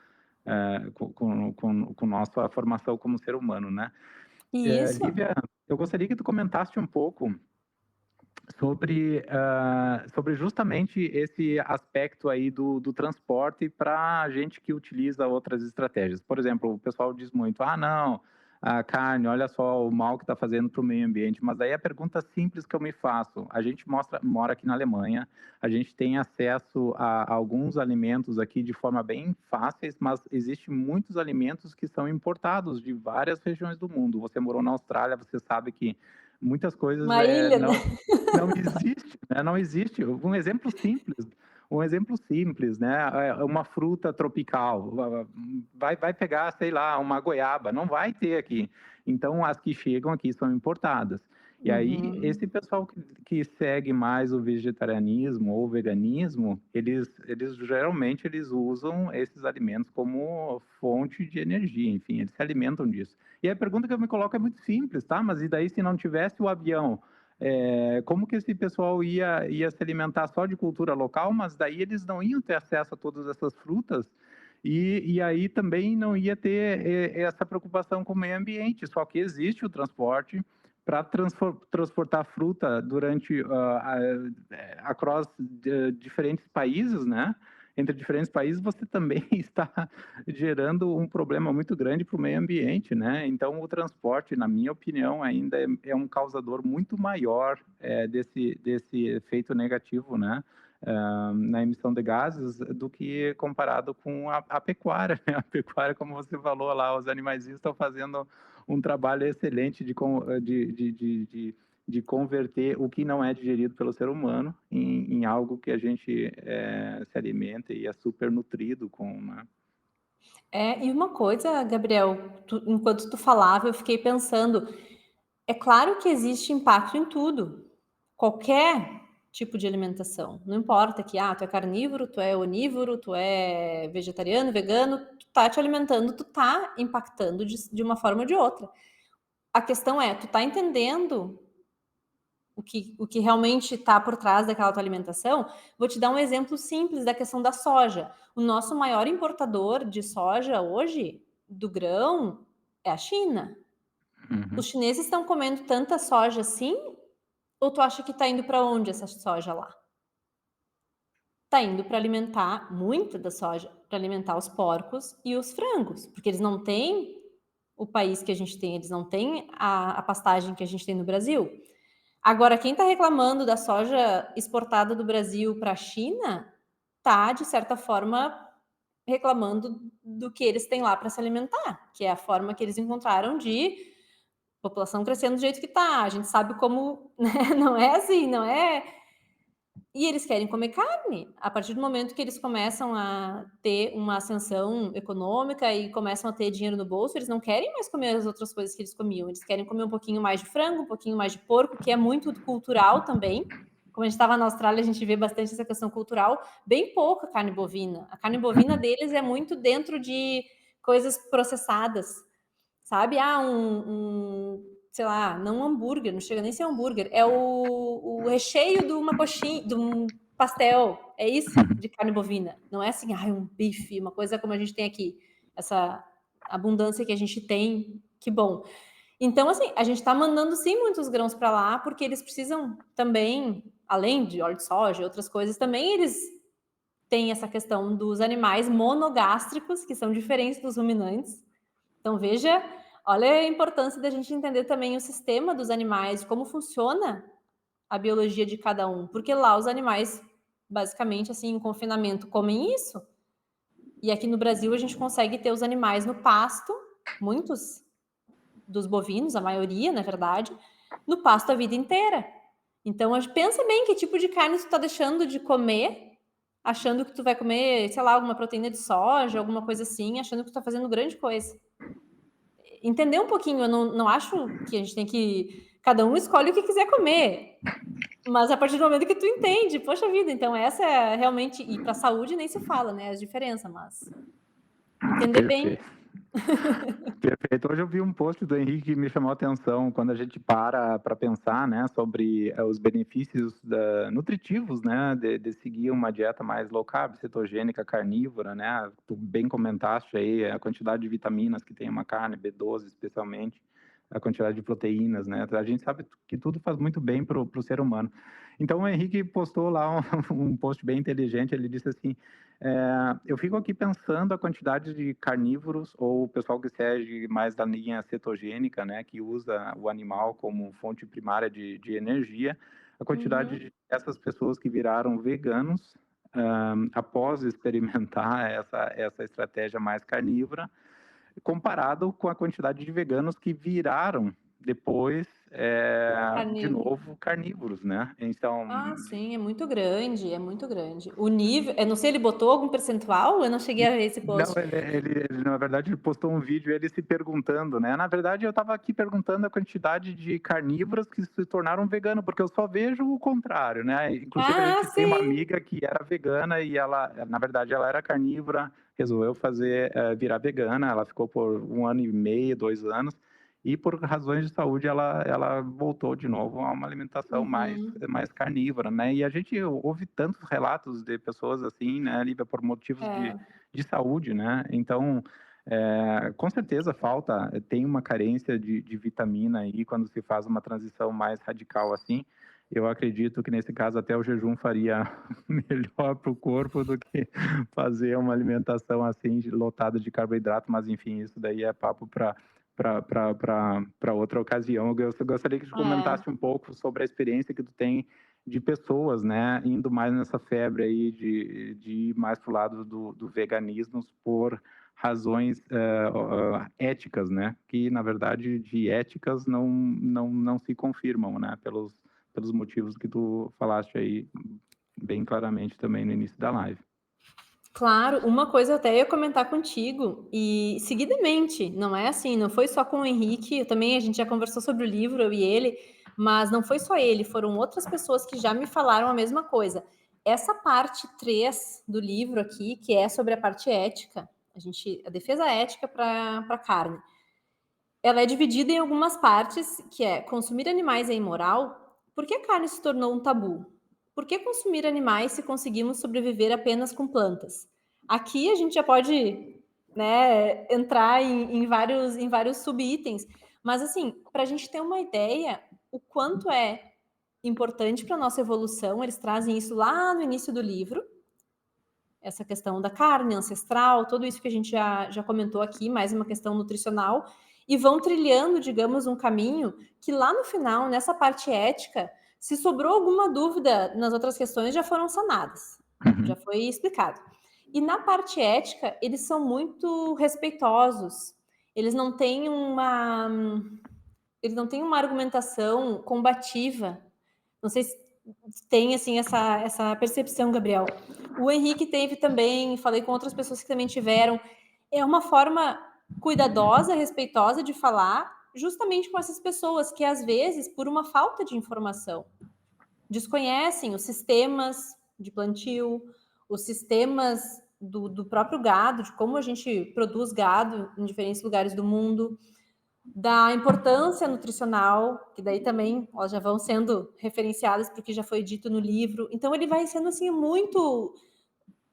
A: com nossa formação como ser humano, né?
B: E isso,
A: Lívia, eu gostaria que tu comentaste um pouco sobre justamente esse aspecto aí do transporte para a gente que utiliza outras estratégias. Por exemplo, o pessoal diz muito, não, a carne, olha só o mal que está fazendo para o meio ambiente. Mas aí a pergunta simples que eu me faço, a gente mora aqui na Alemanha, a gente tem acesso a alguns alimentos aqui de forma bem fáceis, mas existem muitos alimentos que são importados de várias regiões do mundo. Você morou na Austrália, você sabe que muitas coisas
B: uma ilha, né?
A: não existe, né? Não existe. Um exemplo simples, né? Uma fruta tropical, vai pegar, sei lá, uma goiaba, não vai ter aqui. Então, as que chegam aqui são importadas. E aí,
B: Uhum.
A: esse pessoal que segue mais o vegetarianismo ou veganismo, eles geralmente eles usam esses alimentos como fonte de energia, enfim, eles se alimentam disso. E a pergunta que eu me coloco é muito simples, tá? Mas e daí se não tivesse o avião, como que esse pessoal ia se alimentar só de cultura local, mas daí eles não iam ter acesso a todas essas frutas e aí também não ia ter essa preocupação com o meio ambiente, só que existe o transporte para transportar fruta durante across diferentes países, né? Entre diferentes países, você também está gerando um problema muito grande para o meio ambiente, né? Então, o transporte, na minha opinião, ainda é um causador muito maior desse efeito negativo, né? Na emissão de gases do que comparado com a pecuária. Né? A pecuária, como você falou lá, os animais estão fazendo um trabalho excelente de converter o que não é digerido pelo ser humano em algo que a gente se alimenta e é super nutrido com, né?
B: E uma coisa, Gabriel, enquanto tu falava, eu fiquei pensando, é claro que existe impacto em tudo, qualquer tipo de alimentação, não importa que, tu é carnívoro, tu é onívoro, tu é vegetariano, vegano, tu tá te alimentando, tu tá impactando de uma forma ou de outra. A questão é, tu tá entendendo o que realmente está por trás daquela tua alimentação? Vou te dar um exemplo simples da questão da soja. O nosso maior importador de soja hoje, do grão, é a China.
A: Uhum.
B: Os chineses estão comendo tanta soja assim? Ou tu acha que está indo para onde essa soja lá? Está indo para alimentar muita da soja, para alimentar os porcos e os frangos, porque eles não têm o país que a gente tem, eles não têm a pastagem que a gente tem no Brasil. Agora, quem está reclamando da soja exportada do Brasil para a China, está, de certa forma, reclamando do que eles têm lá para se alimentar, que é a forma que eles encontraram de população crescendo do jeito que está. A gente sabe como, né? Não é assim, não é. E eles querem comer carne. A partir do momento que eles começam a ter uma ascensão econômica e começam a ter dinheiro no bolso, eles não querem mais comer as outras coisas que eles comiam. Eles querem comer um pouquinho mais de frango, um pouquinho mais de porco, que é muito cultural também. Como a gente estava na Austrália, a gente vê bastante essa questão cultural. Bem pouca carne bovina. A carne bovina deles é muito dentro de coisas processadas, sabe? Sei lá, não um hambúrguer, não chega nem a ser um hambúrguer, é o recheio de uma coxinha, de um pastel, é isso, de carne bovina. Não é assim, um bife, uma coisa como a gente tem aqui, essa abundância que a gente tem, que bom. Então, assim, a gente está mandando sim muitos grãos para lá, porque eles precisam também, além de óleo de soja e outras coisas, também eles têm essa questão dos animais monogástricos, que são diferentes dos ruminantes. Então, veja, olha a importância da gente entender também o sistema dos animais, como funciona a biologia de cada um, porque lá os animais, basicamente, assim, em confinamento, comem isso. E aqui no Brasil a gente consegue ter os animais no pasto, muitos dos bovinos, a maioria, na verdade, no pasto a vida inteira. Então, pensa bem que tipo de carne tu está deixando de comer, achando que tu vai comer, sei lá, alguma proteína de soja, alguma coisa assim, achando que tu tá fazendo grande coisa. Entender um pouquinho, eu não acho que a gente tem que. Cada um escolhe o que quiser comer. Mas a partir do momento que tu entende, poxa vida, então essa é realmente. E para a saúde nem se fala, né? As diferenças, mas entender bem.
A: Perfeito. Perfeito. Hoje eu vi um post do Henrique que me chamou a atenção quando a gente para pensar, né, sobre os benefícios nutritivos, né, de seguir uma dieta mais low carb, cetogênica, carnívora, né? Tu bem comentaste aí a quantidade de vitaminas que tem uma carne, B12 especialmente, a quantidade de proteínas, né? A gente sabe que tudo faz muito bem para o ser humano. Então o Henrique postou lá um post bem inteligente. Ele disse assim: eu fico aqui pensando a quantidade de carnívoros ou o pessoal que segue mais da linha cetogênica, né, que usa o animal como fonte primária de energia, a quantidade
B: Uhum.
A: de essas pessoas que viraram veganos após experimentar essa estratégia mais carnívora, comparado com a quantidade de veganos que viraram depois de
B: Carnívoro.
A: novo, carnívoros, né? Então,
B: Ah, sim, é muito grande, é muito grande. O nível, eu não sei, ele botou algum percentual? Eu não cheguei a ver esse
A: não,
B: post.
A: na verdade, ele postou um vídeo ele se perguntando, né? Na verdade, eu estava aqui perguntando a quantidade de carnívoros que se tornaram veganos, porque eu só vejo o contrário, né? Inclusive, a
B: Ah,
A: gente tem uma
B: sim.
A: amiga que era vegana e ela, na verdade, ela era carnívora, resolveu virar vegana, ela ficou por 1 ano e meio, 2 anos, e por razões de saúde ela voltou de novo a uma alimentação
B: Uhum.
A: mais carnívora, né? E a gente ouve tantos relatos de pessoas assim, né, Lívia, por motivos
B: É.
A: de saúde, né? Então, com certeza tem uma carência de vitamina aí quando se faz uma transição mais radical assim. Eu acredito que nesse caso até o jejum faria melhor para o corpo do que fazer uma alimentação assim lotada de carboidrato, mas enfim, isso daí é papo para outra ocasião. Eu gostaria que você
B: É.
A: comentasse um pouco sobre a experiência que tu tem de pessoas, né, indo mais nessa febre aí de ir mais para o lado do veganismo por razões éticas, né, que na verdade de éticas não se confirmam, né, pelos motivos que tu falaste aí bem claramente também no início da live.
B: Claro, uma coisa eu até ia comentar contigo, e seguidamente, não é assim, não foi só com o Henrique, eu também, a gente já conversou sobre o livro, eu e ele, mas não foi só ele, foram outras pessoas que já me falaram a mesma coisa. Essa parte 3 do livro aqui, que é sobre a parte ética, a defesa ética para carne, ela é dividida em algumas partes, que é consumir animais é imoral. Por que a carne se tornou um tabu? Por que consumir animais se conseguimos sobreviver apenas com plantas? Aqui a gente já pode, né, entrar em vários subitens, mas assim, para a gente ter uma ideia o quanto é importante para a nossa evolução, eles trazem isso lá no início do livro, essa questão da carne ancestral, tudo isso que a gente já comentou aqui, mais uma questão nutricional, e vão trilhando, digamos, um caminho que lá no final, nessa parte ética, se sobrou alguma dúvida nas outras questões, já foram sanadas, já
A: Uhum.
B: foi explicado. E na parte ética, eles são muito respeitosos, eles não têm uma, eles não têm uma argumentação combativa. Não sei se tem assim essa percepção, Gabriel. O Henrique teve também, falei com outras pessoas que também tiveram. É uma forma cuidadosa, respeitosa de falar, justamente com essas pessoas que às vezes, por uma falta de informação, desconhecem os sistemas de plantio, os sistemas do próprio gado, de como a gente produz gado em diferentes lugares do mundo, da importância nutricional, que daí também elas já vão sendo referenciadas para o que já foi dito no livro. Então ele vai sendo assim muito,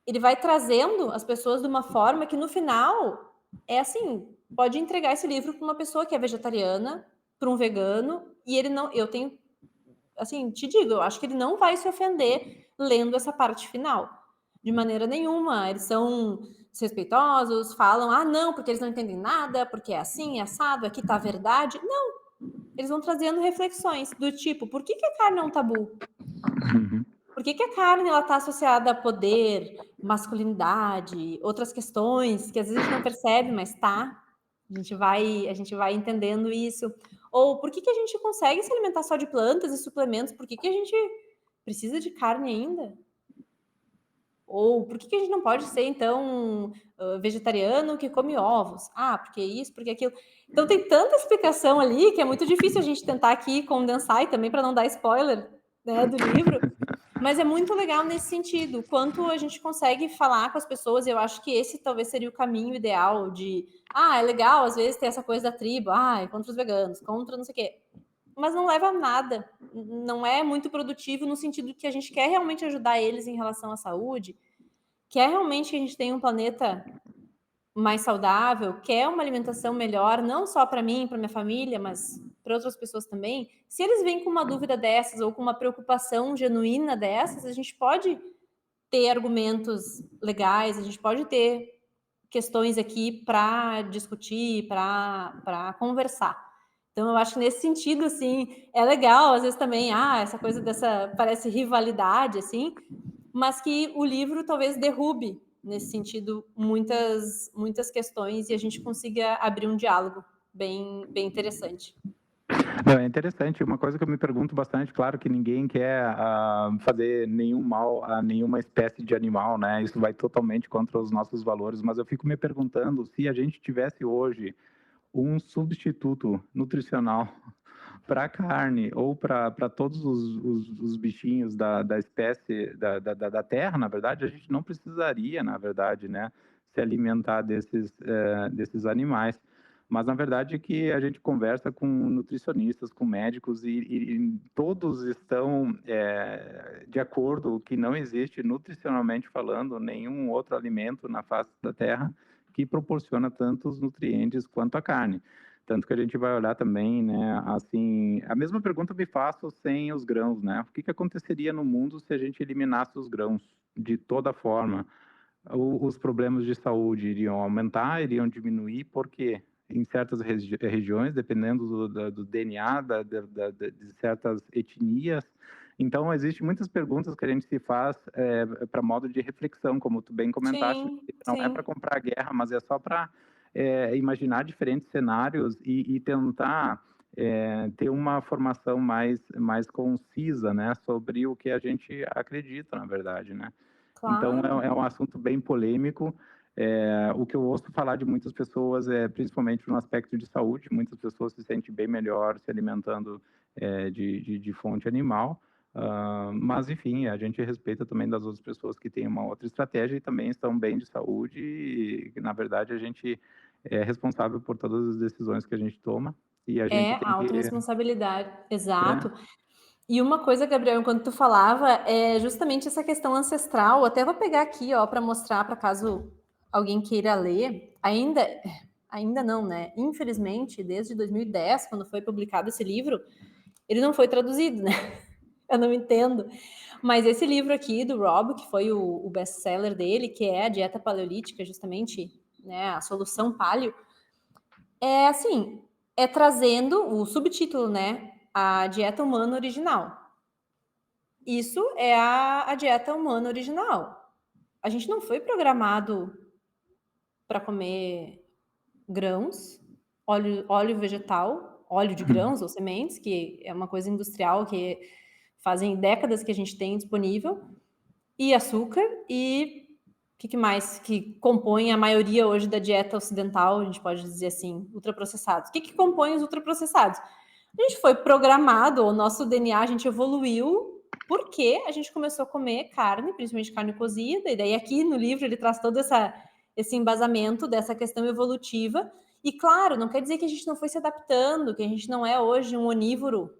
B: ele vai trazendo as pessoas de uma forma que no final é assim, pode entregar esse livro para uma pessoa que é vegetariana, para um vegano, e ele não, eu tenho, assim, te digo, eu acho que ele não vai se ofender lendo essa parte final. De maneira nenhuma. Eles são respeitosos, falam, ah, não, porque eles não entendem nada, porque é assim, é assado, aqui tá a verdade. Não, eles vão trazendo reflexões do tipo, por que a carne é um tabu?
A: Uhum.
B: Por que a carne ela está associada a poder, masculinidade, outras questões que às vezes a gente não percebe, mas tá. A gente vai entendendo isso. Ou por que a gente consegue se alimentar só de plantas e suplementos? Por que a gente precisa de carne ainda? Ou por que a gente não pode ser, então, vegetariano que come ovos? Ah, porque isso, porque aquilo. Então tem tanta explicação ali que é muito difícil a gente tentar aqui condensar e também para não dar spoiler, né, do livro. Mas é muito legal nesse sentido, quanto a gente consegue falar com as pessoas. Eu acho que esse talvez seria o caminho ideal de, é legal às vezes ter essa coisa da tribo, é contra os veganos, contra não sei o quê. Mas não leva a nada, não é muito produtivo no sentido que a gente quer realmente ajudar eles em relação à saúde, quer realmente que a gente tenha um planeta mais saudável, quer uma alimentação melhor, não só para mim, para minha família, mas para outras pessoas também. Se eles vêm com uma dúvida dessas ou com uma preocupação genuína dessas, a gente pode ter argumentos legais, a gente pode ter questões aqui para discutir, para conversar. Então, eu acho que nesse sentido, assim, é legal, às vezes também, essa coisa dessa, parece rivalidade, assim, mas que o livro talvez derrube, nesse sentido, muitas questões e a gente consiga abrir um diálogo bem interessante.
A: Não, é interessante. Uma coisa que eu me pergunto bastante, claro que ninguém quer fazer nenhum mal a nenhuma espécie de animal, né? Isso vai totalmente contra os nossos valores, mas eu fico me perguntando se a gente tivesse hoje um substituto nutricional para carne ou para todos os bichinhos da espécie da terra, na verdade, a gente não precisaria, na verdade, né, se alimentar desses animais. Mas, na verdade, é que a gente conversa com nutricionistas, com médicos, e todos estão de acordo que não existe, nutricionalmente falando, nenhum outro alimento na face da Terra que proporciona tantos nutrientes quanto a carne. Tanto que a gente vai olhar também, né, assim, a mesma pergunta eu me faço sem os grãos, né? O que que aconteceria no mundo se a gente eliminasse os grãos de toda forma? Os problemas de saúde iriam aumentar, iriam diminuir, porque em certas regiões, dependendo do DNA de certas etnias. Então, existem muitas perguntas que a gente se faz para modo de reflexão, como tu bem comentaste.
B: Sim,
A: Não é
B: sim.
A: para comprar guerra, mas é só para imaginar diferentes cenários e tentar ter uma formação mais concisa, né, sobre o que a gente acredita, na verdade, né? Então,
B: Claro.
A: é um assunto bem polêmico. O que eu ouço falar de muitas pessoas é principalmente no aspecto de saúde. Muitas pessoas se sentem bem melhor se alimentando de fonte animal. Mas, enfim, a gente respeita também das outras pessoas que têm uma outra estratégia e também estão bem de saúde. E, na verdade, a gente é responsável por todas as decisões que a gente toma. E a gente
B: É,
A: tem que...
B: autorresponsabilidade, exato.
A: É,
B: E uma coisa, Gabriel, enquanto tu falava, é justamente essa questão ancestral. Até vou pegar aqui, ó, para mostrar, para caso alguém queira ler. Ainda não, né? Infelizmente, desde 2010, quando foi publicado esse livro, ele não foi traduzido, né? Eu não entendo. Mas esse livro aqui do Rob, que foi o best-seller dele, que é a dieta paleolítica, justamente, né, a solução paleo, é assim, é trazendo o subtítulo, né, a dieta humana original. Isso é a dieta humana original. A gente não foi programado para comer grãos, óleo vegetal, óleo de grãos ou sementes, que é uma coisa industrial que fazem décadas que a gente tem disponível, e açúcar, e o que mais que compõe a maioria hoje da dieta ocidental, a gente pode dizer assim, ultraprocessados. O que compõe os ultraprocessados? A gente foi programado, o nosso DNA, a gente evoluiu porque a gente começou a comer carne, principalmente carne cozida, e daí aqui no livro ele traz todo esse embasamento dessa questão evolutiva. E claro, não quer dizer que a gente não foi se adaptando, que a gente não é hoje um onívoro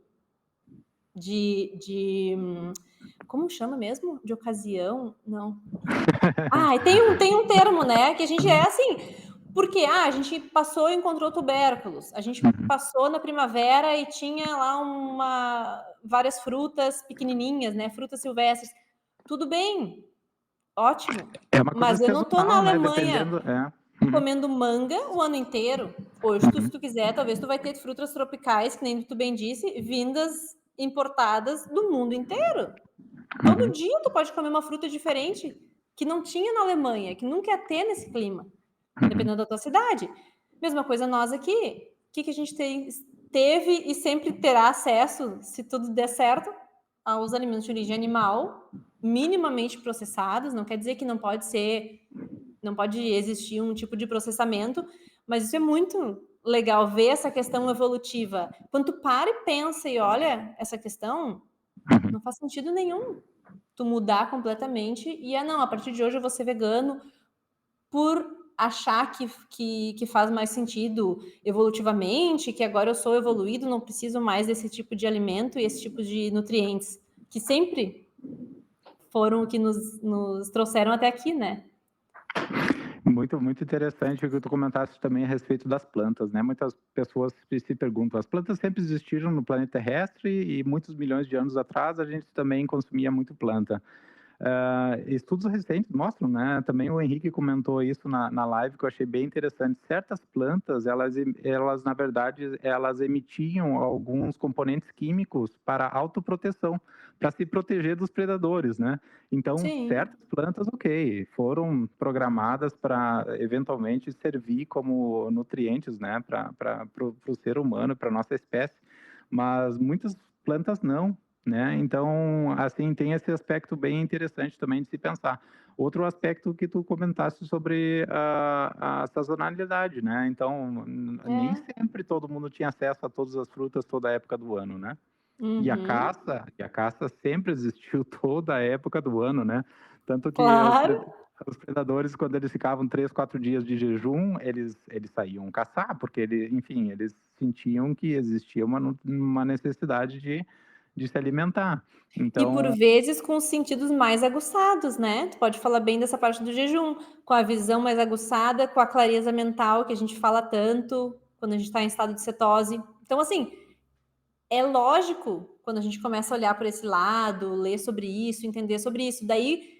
B: de como chama mesmo? De ocasião? Não. Ah, e tem um termo, né? Que a gente é assim, porque a gente passou e encontrou tubérculos, a gente passou na primavera e tinha lá várias frutas pequenininhas, né? Frutas silvestres. Tudo bem, ótimo.
A: é uma coisa
B: Mas eu não tô na
A: sazonal, né?
B: Alemanha
A: Dependendo...
B: comendo manga o ano inteiro. Hoje, se tu quiser, talvez tu vai ter frutas tropicais, que nem tu bem disse, vindas importadas do mundo inteiro. Todo dia tu pode comer uma fruta diferente que não tinha na Alemanha, que nunca ia ter nesse clima, dependendo da tua cidade. Mesma coisa nós aqui. O que a gente teve e sempre terá acesso, se tudo der certo, aos alimentos de origem animal, minimamente processados. Não quer dizer que não pode existir um tipo de processamento, mas isso é muito legal ver essa questão evolutiva. Quando tu para e pensa e olha essa questão, não faz sentido nenhum tu mudar completamente e não, a partir de hoje eu vou ser vegano por achar que faz mais sentido evolutivamente, que agora eu sou evoluído, não preciso mais desse tipo de alimento e esse tipo de nutrientes, que sempre foram o que nos trouxeram até aqui, né?
A: Muito, muito interessante o que tu comentaste também a respeito das plantas, né? Muitas pessoas se perguntam, as plantas sempre existiram no planeta terrestre e muitos milhões de anos atrás a gente também consumia muito planta. Estudos recentes mostram, né? Também o Henrique comentou isso na live que eu achei bem interessante. Certas plantas, elas na verdade, elas emitiam alguns componentes químicos para autoproteção, para se proteger dos predadores, né? Então,
B: Sim.
A: certas plantas, ok, foram programadas para eventualmente servir como nutrientes, né? Para o ser humano, para nossa espécie. mas muitas plantas não, né? Então, assim, tem esse aspecto bem interessante também de se pensar. Outro aspecto que tu comentaste sobre a sazonalidade, né? Então, nem
B: É.
A: sempre todo mundo tinha acesso a todas as frutas toda a época do ano, né?
B: Uhum.
A: E a caça sempre existiu toda a época do ano, né? Tanto que
B: Claro.
A: os predadores, quando eles ficavam 3, 4 dias de jejum, eles saíam caçar, porque enfim, eles sentiam que existia uma necessidade de se alimentar.
B: E por
A: Então,
B: vezes com os sentidos mais aguçados, né? Tu pode falar bem dessa parte do jejum, com a visão mais aguçada, com a clareza mental que a gente fala tanto quando a gente está em estado de cetose. Então, assim, é lógico quando a gente começa a olhar por esse lado, ler sobre isso, entender sobre isso. Daí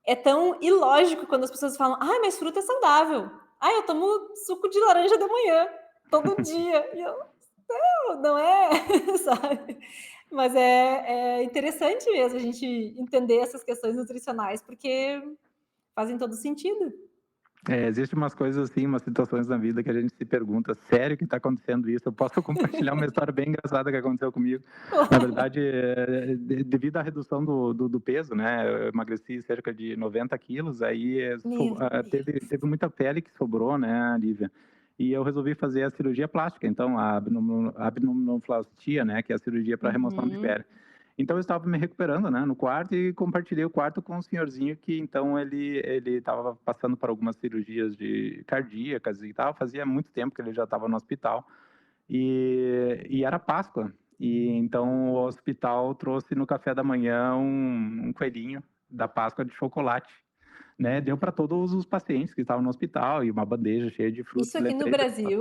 B: é tão ilógico quando as pessoas falam: ai, mas fruta é saudável. Ai, eu tomo suco de laranja de manhã, todo dia. E eu, não é, sabe? Mas é interessante mesmo a gente entender essas questões nutricionais, porque fazem todo sentido.
A: existem umas coisas assim, umas situações na vida que a gente se pergunta, sério que está acontecendo isso? Eu posso compartilhar uma história bem engraçada que aconteceu comigo. Na verdade, devido à redução do peso, né? Eu emagreci cerca de 90 quilos, aí
B: Meu
A: teve muita pele que sobrou, né, Lívia? E eu resolvi fazer a cirurgia plástica, então a abdominoplastia, né, que é a cirurgia para remoção de
B: uhum.
A: pele. Então eu estava me recuperando, né, no quarto e compartilhei o quarto com um senhorzinho que então ele estava passando por algumas cirurgias de cardíacas e tal, fazia muito tempo que ele já estava no hospital e era Páscoa. E então o hospital trouxe no café da manhã um coelhinho da Páscoa de chocolate, né? Deu para todos os pacientes que estavam no hospital e uma bandeja cheia de frutas.
B: Isso aqui no
A: Lembrei da
B: Brasil,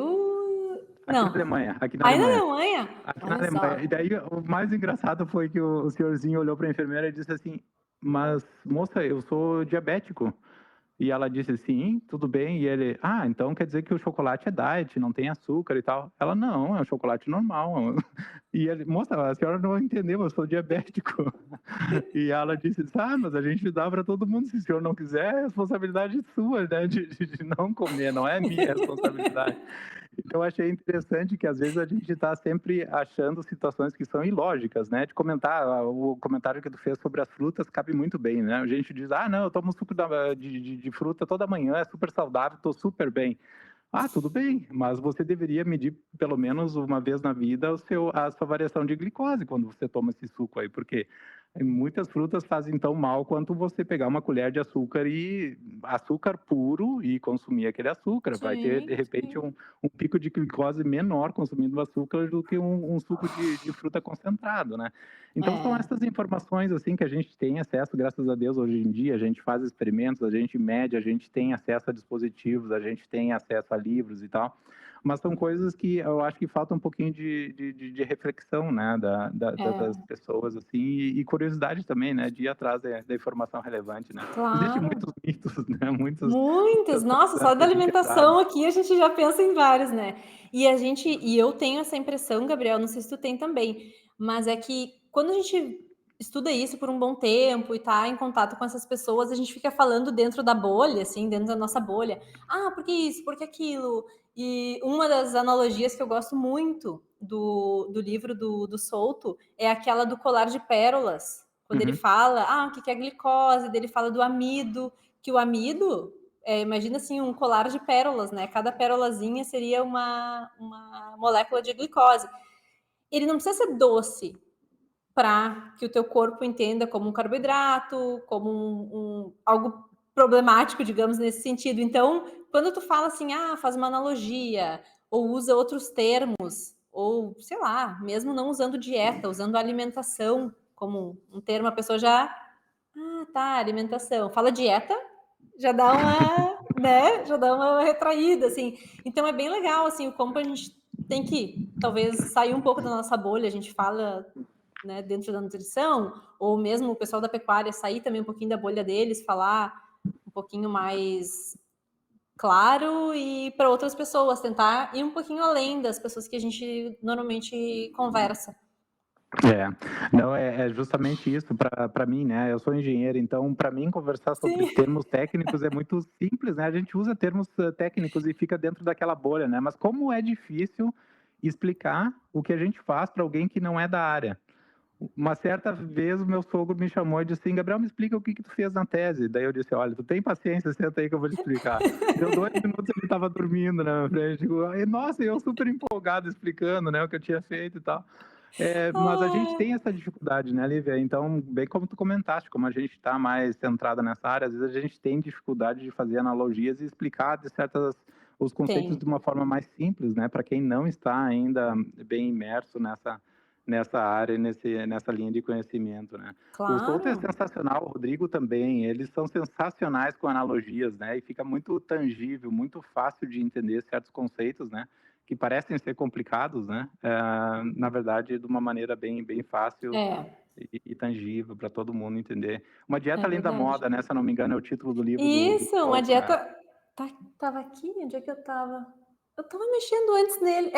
A: aqui na
B: não.
A: Alemanha, aqui na
B: Aí na
A: Alemanha.
B: Alemanha?
A: Aqui na
B: Olha
A: Alemanha. E
B: só.
A: daí o mais engraçado foi que o senhorzinho olhou para a enfermeira e disse assim: Mas, moça, eu sou diabético. E ela disse: Sim, tudo bem. E ele: Ah, então quer dizer que o chocolate é diet, não tem açúcar e tal. Ela: Não, é um chocolate normal. E ele: Moça, a senhora não entendeu, eu sou diabético. E ela disse: Ah, mas a gente dá para todo mundo. Se o senhor não quiser, é responsabilidade sua, né? De não comer, não é minha responsabilidade. Então, eu achei interessante que, às vezes, a gente está sempre achando situações que são ilógicas, né? De comentar, o comentário que tu fez sobre as frutas cabe muito bem, né? A gente diz, não, eu tomo suco de fruta toda manhã, é super saudável, estou super bem. Ah, tudo bem, mas você deveria medir pelo menos uma vez na vida a sua variação de glicose quando você toma esse suco aí, porque muitas frutas fazem tão mal quanto você pegar uma colher de açúcar e açúcar puro e consumir aquele açúcar. Vai ter, de
B: Sim,
A: repente,
B: sim.
A: um pico de glicose menor consumindo açúcar do que um suco de fruta concentrado, né? Então, são
B: É.
A: essas informações assim que a gente tem acesso, graças a Deus, hoje em dia. A gente faz experimentos, a gente mede, a gente tem acesso a dispositivos, a gente tem acesso a livros e tal. Mas são coisas que eu acho que falta um pouquinho de reflexão, né, das
B: É,
A: pessoas, assim, e curiosidade também, né, de ir atrás da informação relevante, né. Existem
B: claro.
A: muitos mitos, né,
B: Muitas,
A: muitas
B: nossa,
A: coisas
B: só
A: que
B: da
A: a gente sabe.
B: alimentação aqui a gente já pensa em vários, né. E eu tenho essa impressão, Gabriel, não sei se tu tem também, mas é que quando a gente estuda isso por um bom tempo e tá em contato com essas pessoas, a gente fica falando dentro da bolha, assim, dentro da nossa bolha. "Ah, por que isso? Por que aquilo?". E uma das analogias que eu gosto muito do livro do Souto é aquela do colar de pérolas, quando ele
A: Uhum,
B: fala: "Ah, o que que é glicose?", daí ele fala do amido, que o amido, imagina assim um colar de pérolas, né? Cada pérolazinha seria uma molécula de glicose. Ele não precisa ser doce para que o teu corpo entenda como um carboidrato, como algo problemático, digamos, nesse sentido. Então, quando tu fala assim, faz uma analogia, ou usa outros termos, ou sei lá, mesmo não usando dieta, usando alimentação como um termo, a pessoa já, tá, alimentação. Fala dieta, já dá uma, né, já dá uma retraída, assim. Então é bem legal, assim, o como a gente tem que, talvez, sair um pouco da nossa bolha, a gente fala, né, dentro da nutrição, ou mesmo o pessoal da pecuária sair também um pouquinho da bolha deles, falar um pouquinho mais claro e para outras pessoas, tentar ir um pouquinho além das pessoas que a gente normalmente conversa.
A: é. Não, é justamente isso para mim, né, eu sou engenheiro, então para mim conversar sobre
B: Sim.
A: termos técnicos é muito simples, né, a gente usa termos técnicos e fica dentro daquela bolha, né, mas como é difícil explicar o que a gente faz para alguém que não é da área. Uma certa vez o meu sogro me chamou e disse assim: Gabriel, me explica o que tu fez na tese. Daí eu disse: olha, tu tem paciência, senta aí que eu vou te explicar. Deu 2 minutos, ele estava dormindo na minha frente. Nossa, eu super empolgado explicando, né, o que eu tinha feito e tal. Mas a gente
B: Ah,
A: tem essa dificuldade, né, Lívia? Então, bem como tu comentaste, como a gente está mais centrada nessa área, às vezes a gente tem dificuldade de fazer analogias e explicar de certas os conceitos
B: tem,
A: de uma forma mais simples, né, para quem não está ainda bem imerso nessa área e nessa linha de conhecimento, né? O Souto é
B: claro.
A: sensacional, o Rodrigo também, eles são sensacionais com analogias, né? E fica muito tangível, muito fácil de entender certos conceitos, né? Que parecem ser complicados, né? Na verdade, de uma maneira bem fácil
B: É,
A: e tangível para todo mundo entender. Uma dieta
B: é
A: além da
B: verdade.
A: moda, né? Se eu não me engano, é o título do livro do
B: Isso, uma
A: Souto, né?
B: dieta. Tava aqui? Onde é que eu tava? Eu tava mexendo antes nele.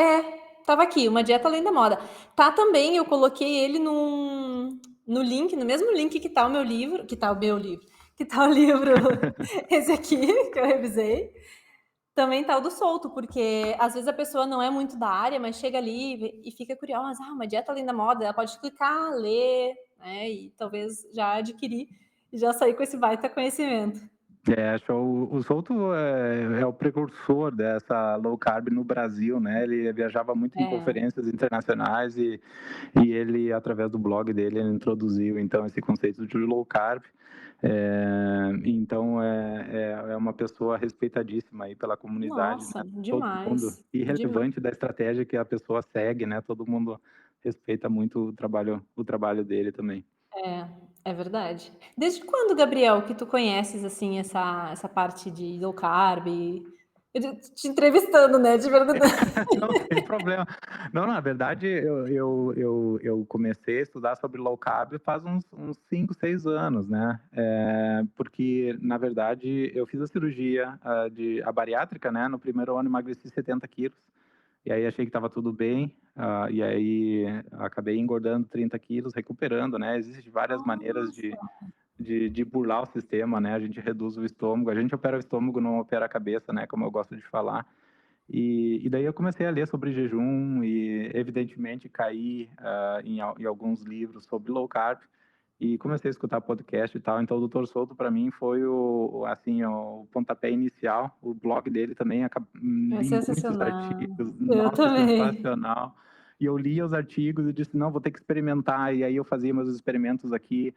B: Tava aqui, uma dieta além da moda. Tá também, eu coloquei ele no link, no mesmo link que tá o meu livro, que tá o livro, esse aqui, que eu revisei. Também tá o do solto, porque às vezes a pessoa não é muito da área, mas chega ali e fica curiosa. Uma dieta além da moda, ela pode clicar, ler, né? E talvez já adquirir e já sair com esse baita conhecimento.
A: Show. O Souto é o precursor dessa low carb no Brasil, né? Ele viajava muito em
B: É,
A: conferências internacionais e ele, através do blog dele, ele introduziu então esse conceito de low carb. Então é uma pessoa respeitadíssima aí pela comunidade, né?
B: nossa,
A: Todo mundo
B: demais,
A: e
B: demais.
A: relevante da estratégia que a pessoa segue, né? Todo mundo respeita muito o trabalho dele também.
B: É verdade. Desde quando, Gabriel, que tu conheces, assim, essa parte de low carb? Eu te entrevistando, né, de verdade.
A: Não tem problema. Não, na verdade, eu comecei a estudar sobre low carb faz uns 5, 6 anos, né? Porque, na verdade, eu fiz a cirurgia a bariátrica, né? No primeiro ano emagreci 70 quilos. E aí achei que estava tudo bem. E aí acabei engordando 30 quilos, recuperando, né? Existem várias maneiras
B: Nossa,
A: de burlar o sistema, né? A gente reduz o estômago, a gente opera o estômago, não opera a cabeça, né? Como eu gosto de falar. E daí eu comecei a ler sobre jejum e, evidentemente, caí em alguns livros sobre low carb e comecei a escutar podcast e tal. Então, o Dr. Souto, para mim, foi assim, o pontapé inicial. O blog dele também,
B: é
A: li muitos
B: sensacional.
A: artigos.
B: Eu
A: Nossa,
B: também.
A: sensacional. E eu lia os artigos e disse, não, vou ter que experimentar. E aí eu fazia meus experimentos aqui.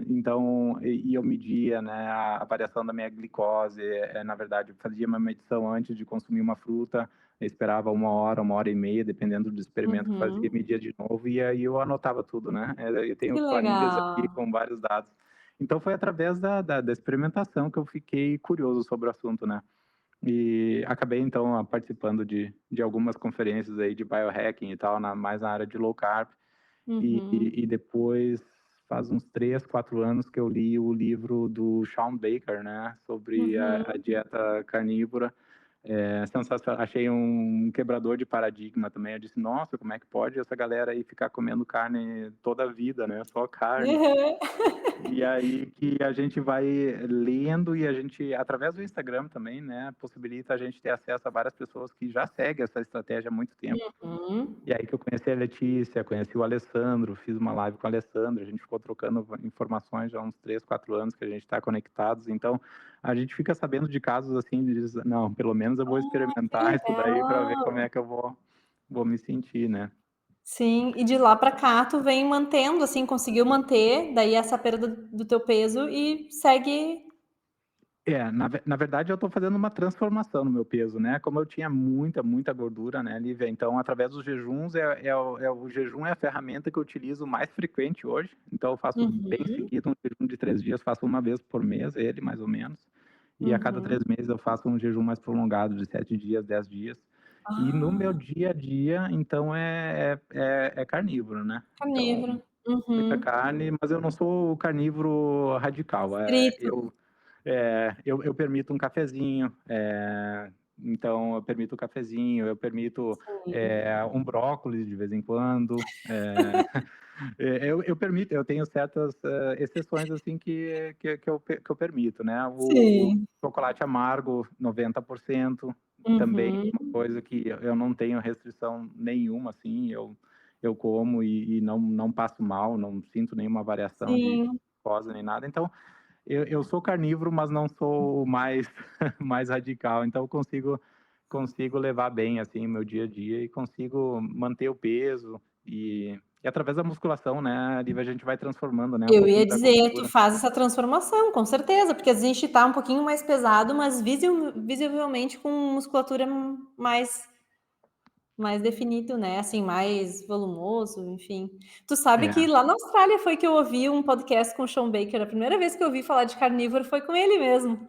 A: Então, eu media, né, a variação da minha glicose, na verdade, fazia uma medição antes de consumir uma fruta, esperava 1 hora e meia, dependendo do experimento que fazia,
B: Uhum.
A: media de novo, e aí eu anotava tudo, né, eu tenho
B: Que
A: planilhas aqui
B: legal.
A: com vários dados. Então, foi através da experimentação que eu fiquei curioso sobre o assunto, né, e acabei, então, participando de algumas conferências aí de biohacking e tal, mais na área de low carb,
B: Uhum.
A: e depois faz uns 3, 4 anos que eu li o livro do Shawn Baker, né, sobre a
B: Uhum.
A: dieta carnívora. Sensacional. Achei um quebrador de paradigma também. Eu disse, nossa, como é que pode essa galera aí ficar comendo carne toda a vida, né? Só carne.
B: Uhum.
A: E aí que a gente vai lendo e a gente, através do Instagram também, né, possibilita a gente ter acesso a várias pessoas que já seguem essa estratégia há muito tempo.
B: Uhum.
A: E aí que eu conheci a Letícia, conheci o Alessandro, fiz uma live com o Alessandro, a gente ficou trocando informações já há uns 3, 4 anos que a gente está conectados, então a gente fica sabendo de casos assim, diz, não, pelo menos eu vou
B: Que
A: experimentar isso daí para ver como
B: legal.
A: é que eu vou me sentir, né?
B: Sim, e de lá para cá tu vem mantendo, assim, conseguiu manter daí essa perda do teu peso e segue.
A: Na verdade eu estou fazendo uma transformação no meu peso, né? Como eu tinha muita gordura, né, Lívia? Então, através dos jejuns, o jejum é a ferramenta que eu utilizo mais frequente hoje. Então, eu faço bem
B: Uhum,
A: seguido um jejum de 3 dias, faço uma vez por mês, ele mais ou menos. E a cada
B: uhum.
A: 3 meses eu faço um jejum mais prolongado, de 7 dias, 10 dias. E no meu
B: Ah,
A: dia a dia, então, é carnívoro, né? Então,
B: carnívoro.
A: muita
B: Uhum.
A: carne, mas eu não sou carnívoro radical.
B: Estrito.
A: Eu permito um cafezinho, então eu permito um cafezinho, eu permito
B: Sim.
A: um brócolis de vez em quando. Eu permito, eu tenho certas exceções assim que eu permito, né? O
B: Sim.
A: chocolate amargo, 90%. também é
B: Uhum.
A: uma coisa que eu não tenho restrição nenhuma, assim, eu como e não passo mal, não sinto nenhuma variação de
B: Sim.
A: glicose nem nada. Então, eu sou carnívoro, mas não sou o mais mais radical, então eu consigo levar bem, assim, o meu dia a dia e consigo manter o peso e através da musculação, né, Lívia, a gente vai transformando, né, um
B: Eu ia
A: pouquinho da
B: dizer, tu
A: gordura.
B: faz essa transformação, com certeza, porque às vezes a gente tá um pouquinho mais pesado, mas visivelmente com musculatura mais definido, né, assim, mais volumoso, enfim. Tu sabe que
A: É.
B: lá na Austrália foi que eu ouvi um podcast com o Shawn Baker, a primeira vez que eu ouvi falar de carnívoro foi com ele mesmo.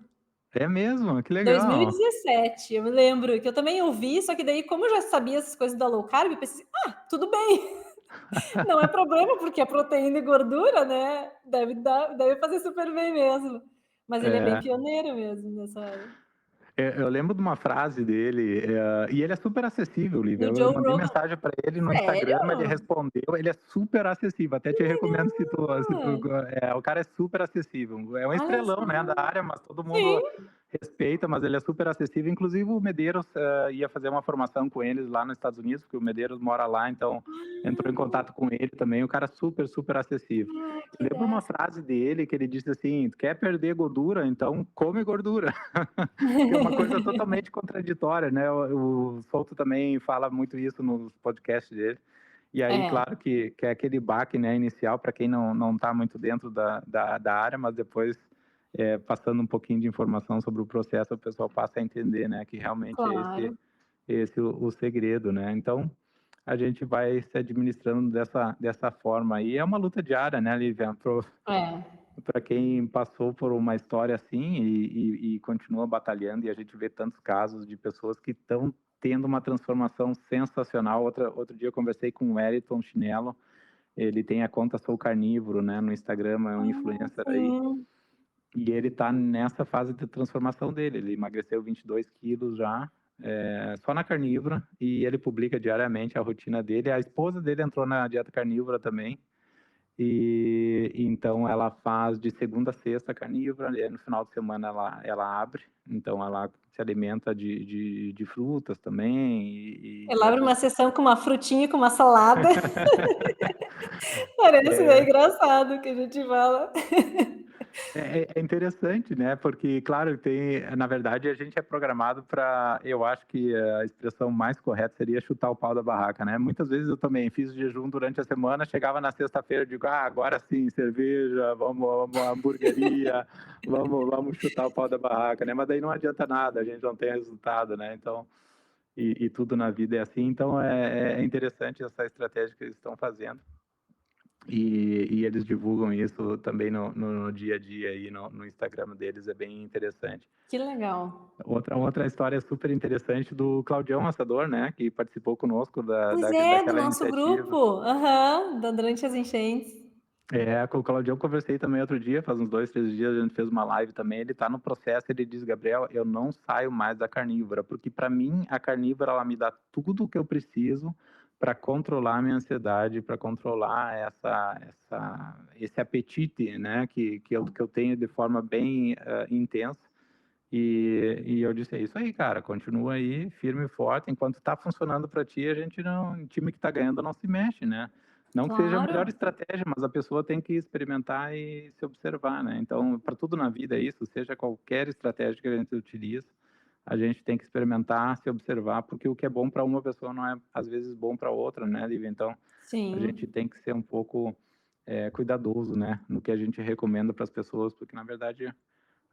A: É mesmo? Que legal.
B: 2017, eu me lembro que eu também ouvi, só que daí como eu já sabia essas coisas da low carb, eu pensei: "Ah, tudo bem, não é problema, porque é proteína e gordura, né, deve fazer super bem mesmo". Mas ele é bem
A: É.
B: pioneiro mesmo nessa área.
A: Eu lembro de uma frase dele, e ele é super acessível, Lívia.
B: No
A: Eu
B: Joe
A: mandei
B: Rogan.
A: mensagem para ele no Instagram, ele
B: Sério?
A: respondeu, ele é super acessível. Até te recomendo se tu,
B: Ah,
A: o cara é super acessível. É um
B: olha
A: estrelão, né, da
B: só.
A: área, mas todo mundo
B: Sim.
A: respeita, mas ele é super acessível. Inclusive o Medeiros ia fazer uma formação com eles lá nos Estados Unidos, porque o Medeiros mora lá, então entrou em contato com ele também. O cara é super, super acessível.
B: Ah,
A: Eu
B: que
A: lembro uma
B: dessa.
A: frase dele que ele disse assim: quer perder gordura? Então come gordura. Que é uma coisa totalmente contraditória, né? O Souto também fala muito isso nos podcasts dele. E aí,
B: É,
A: claro que é aquele baque, né, inicial para quem não está muito dentro da área, mas depois, passando um pouquinho de informação sobre o processo, o pessoal passa a entender, né, que realmente é esse,
B: claro.
A: esse o segredo, né? Então, a gente vai se administrando dessa forma aí. É uma luta diária, né, Lívia?
B: É,
A: Para quem passou por uma história assim e continua batalhando, e a gente vê tantos casos de pessoas que estão tendo uma transformação sensacional. Outro dia eu conversei com o Wellington Chinelo, ele tem a conta Sou Carnívoro, né, no Instagram, é um influencer aí,
B: sim.
A: e ele está nessa fase de transformação dele. Ele emagreceu 22 quilos já, só na carnívora, e ele publica diariamente a rotina dele. A esposa dele entrou na dieta carnívora também, e então ela faz de segunda a sexta carnívora, e no final de semana ela abre, então ela se alimenta de frutas também e
B: Ela abre
A: outras.
B: uma sessão com uma frutinha, com uma salada. Parece meio
A: É,
B: engraçado que a gente fala.
A: é interessante, né? Porque, claro, na verdade, a gente é programado para, eu acho que a expressão mais correta seria chutar o pau da barraca, né? Muitas vezes eu também fiz jejum durante a semana, chegava na sexta-feira, eu digo, agora sim, cerveja, vamos à hamburgueria, vamos chutar o pau da barraca, né? Mas daí não adianta nada, a gente não tem resultado, né? Então, e tudo na vida é assim, então é interessante essa estratégia que eles estão fazendo. E eles divulgam isso também no dia a dia aí no Instagram deles, é bem interessante.
B: Que legal.
A: Outra história super interessante do Claudião Assador, né, que participou conosco
B: Pois é, do
A: daquela
B: nosso
A: iniciativa.
B: grupo. Aham, durante as enchentes.
A: Com o Claudião conversei também outro dia, faz uns 2, 3 dias, a gente fez uma live também, ele está no processo, ele diz, Gabriel, eu não saio mais da carnívora, porque para mim a carnívora, ela me dá tudo o que eu preciso para controlar a minha ansiedade, para controlar esse apetite, né, que eu tenho de forma bem intensa, e eu disse, é isso aí, cara, continua aí, firme e forte, enquanto está funcionando para ti, a gente não, o time que está ganhando não se mexe, né? Não que seja a melhor
B: Claro.
A: estratégia, mas a pessoa tem que experimentar e se observar, né? Então, para tudo na vida é isso, seja qualquer estratégia que a gente utiliza, a gente tem que experimentar, se observar, porque o que é bom para uma pessoa não é, às vezes, bom para outra, né, Lívia? Então, a gente
B: Sim.
A: tem que ser um pouco cuidadoso, né, no que a gente recomenda para as pessoas, porque, na verdade,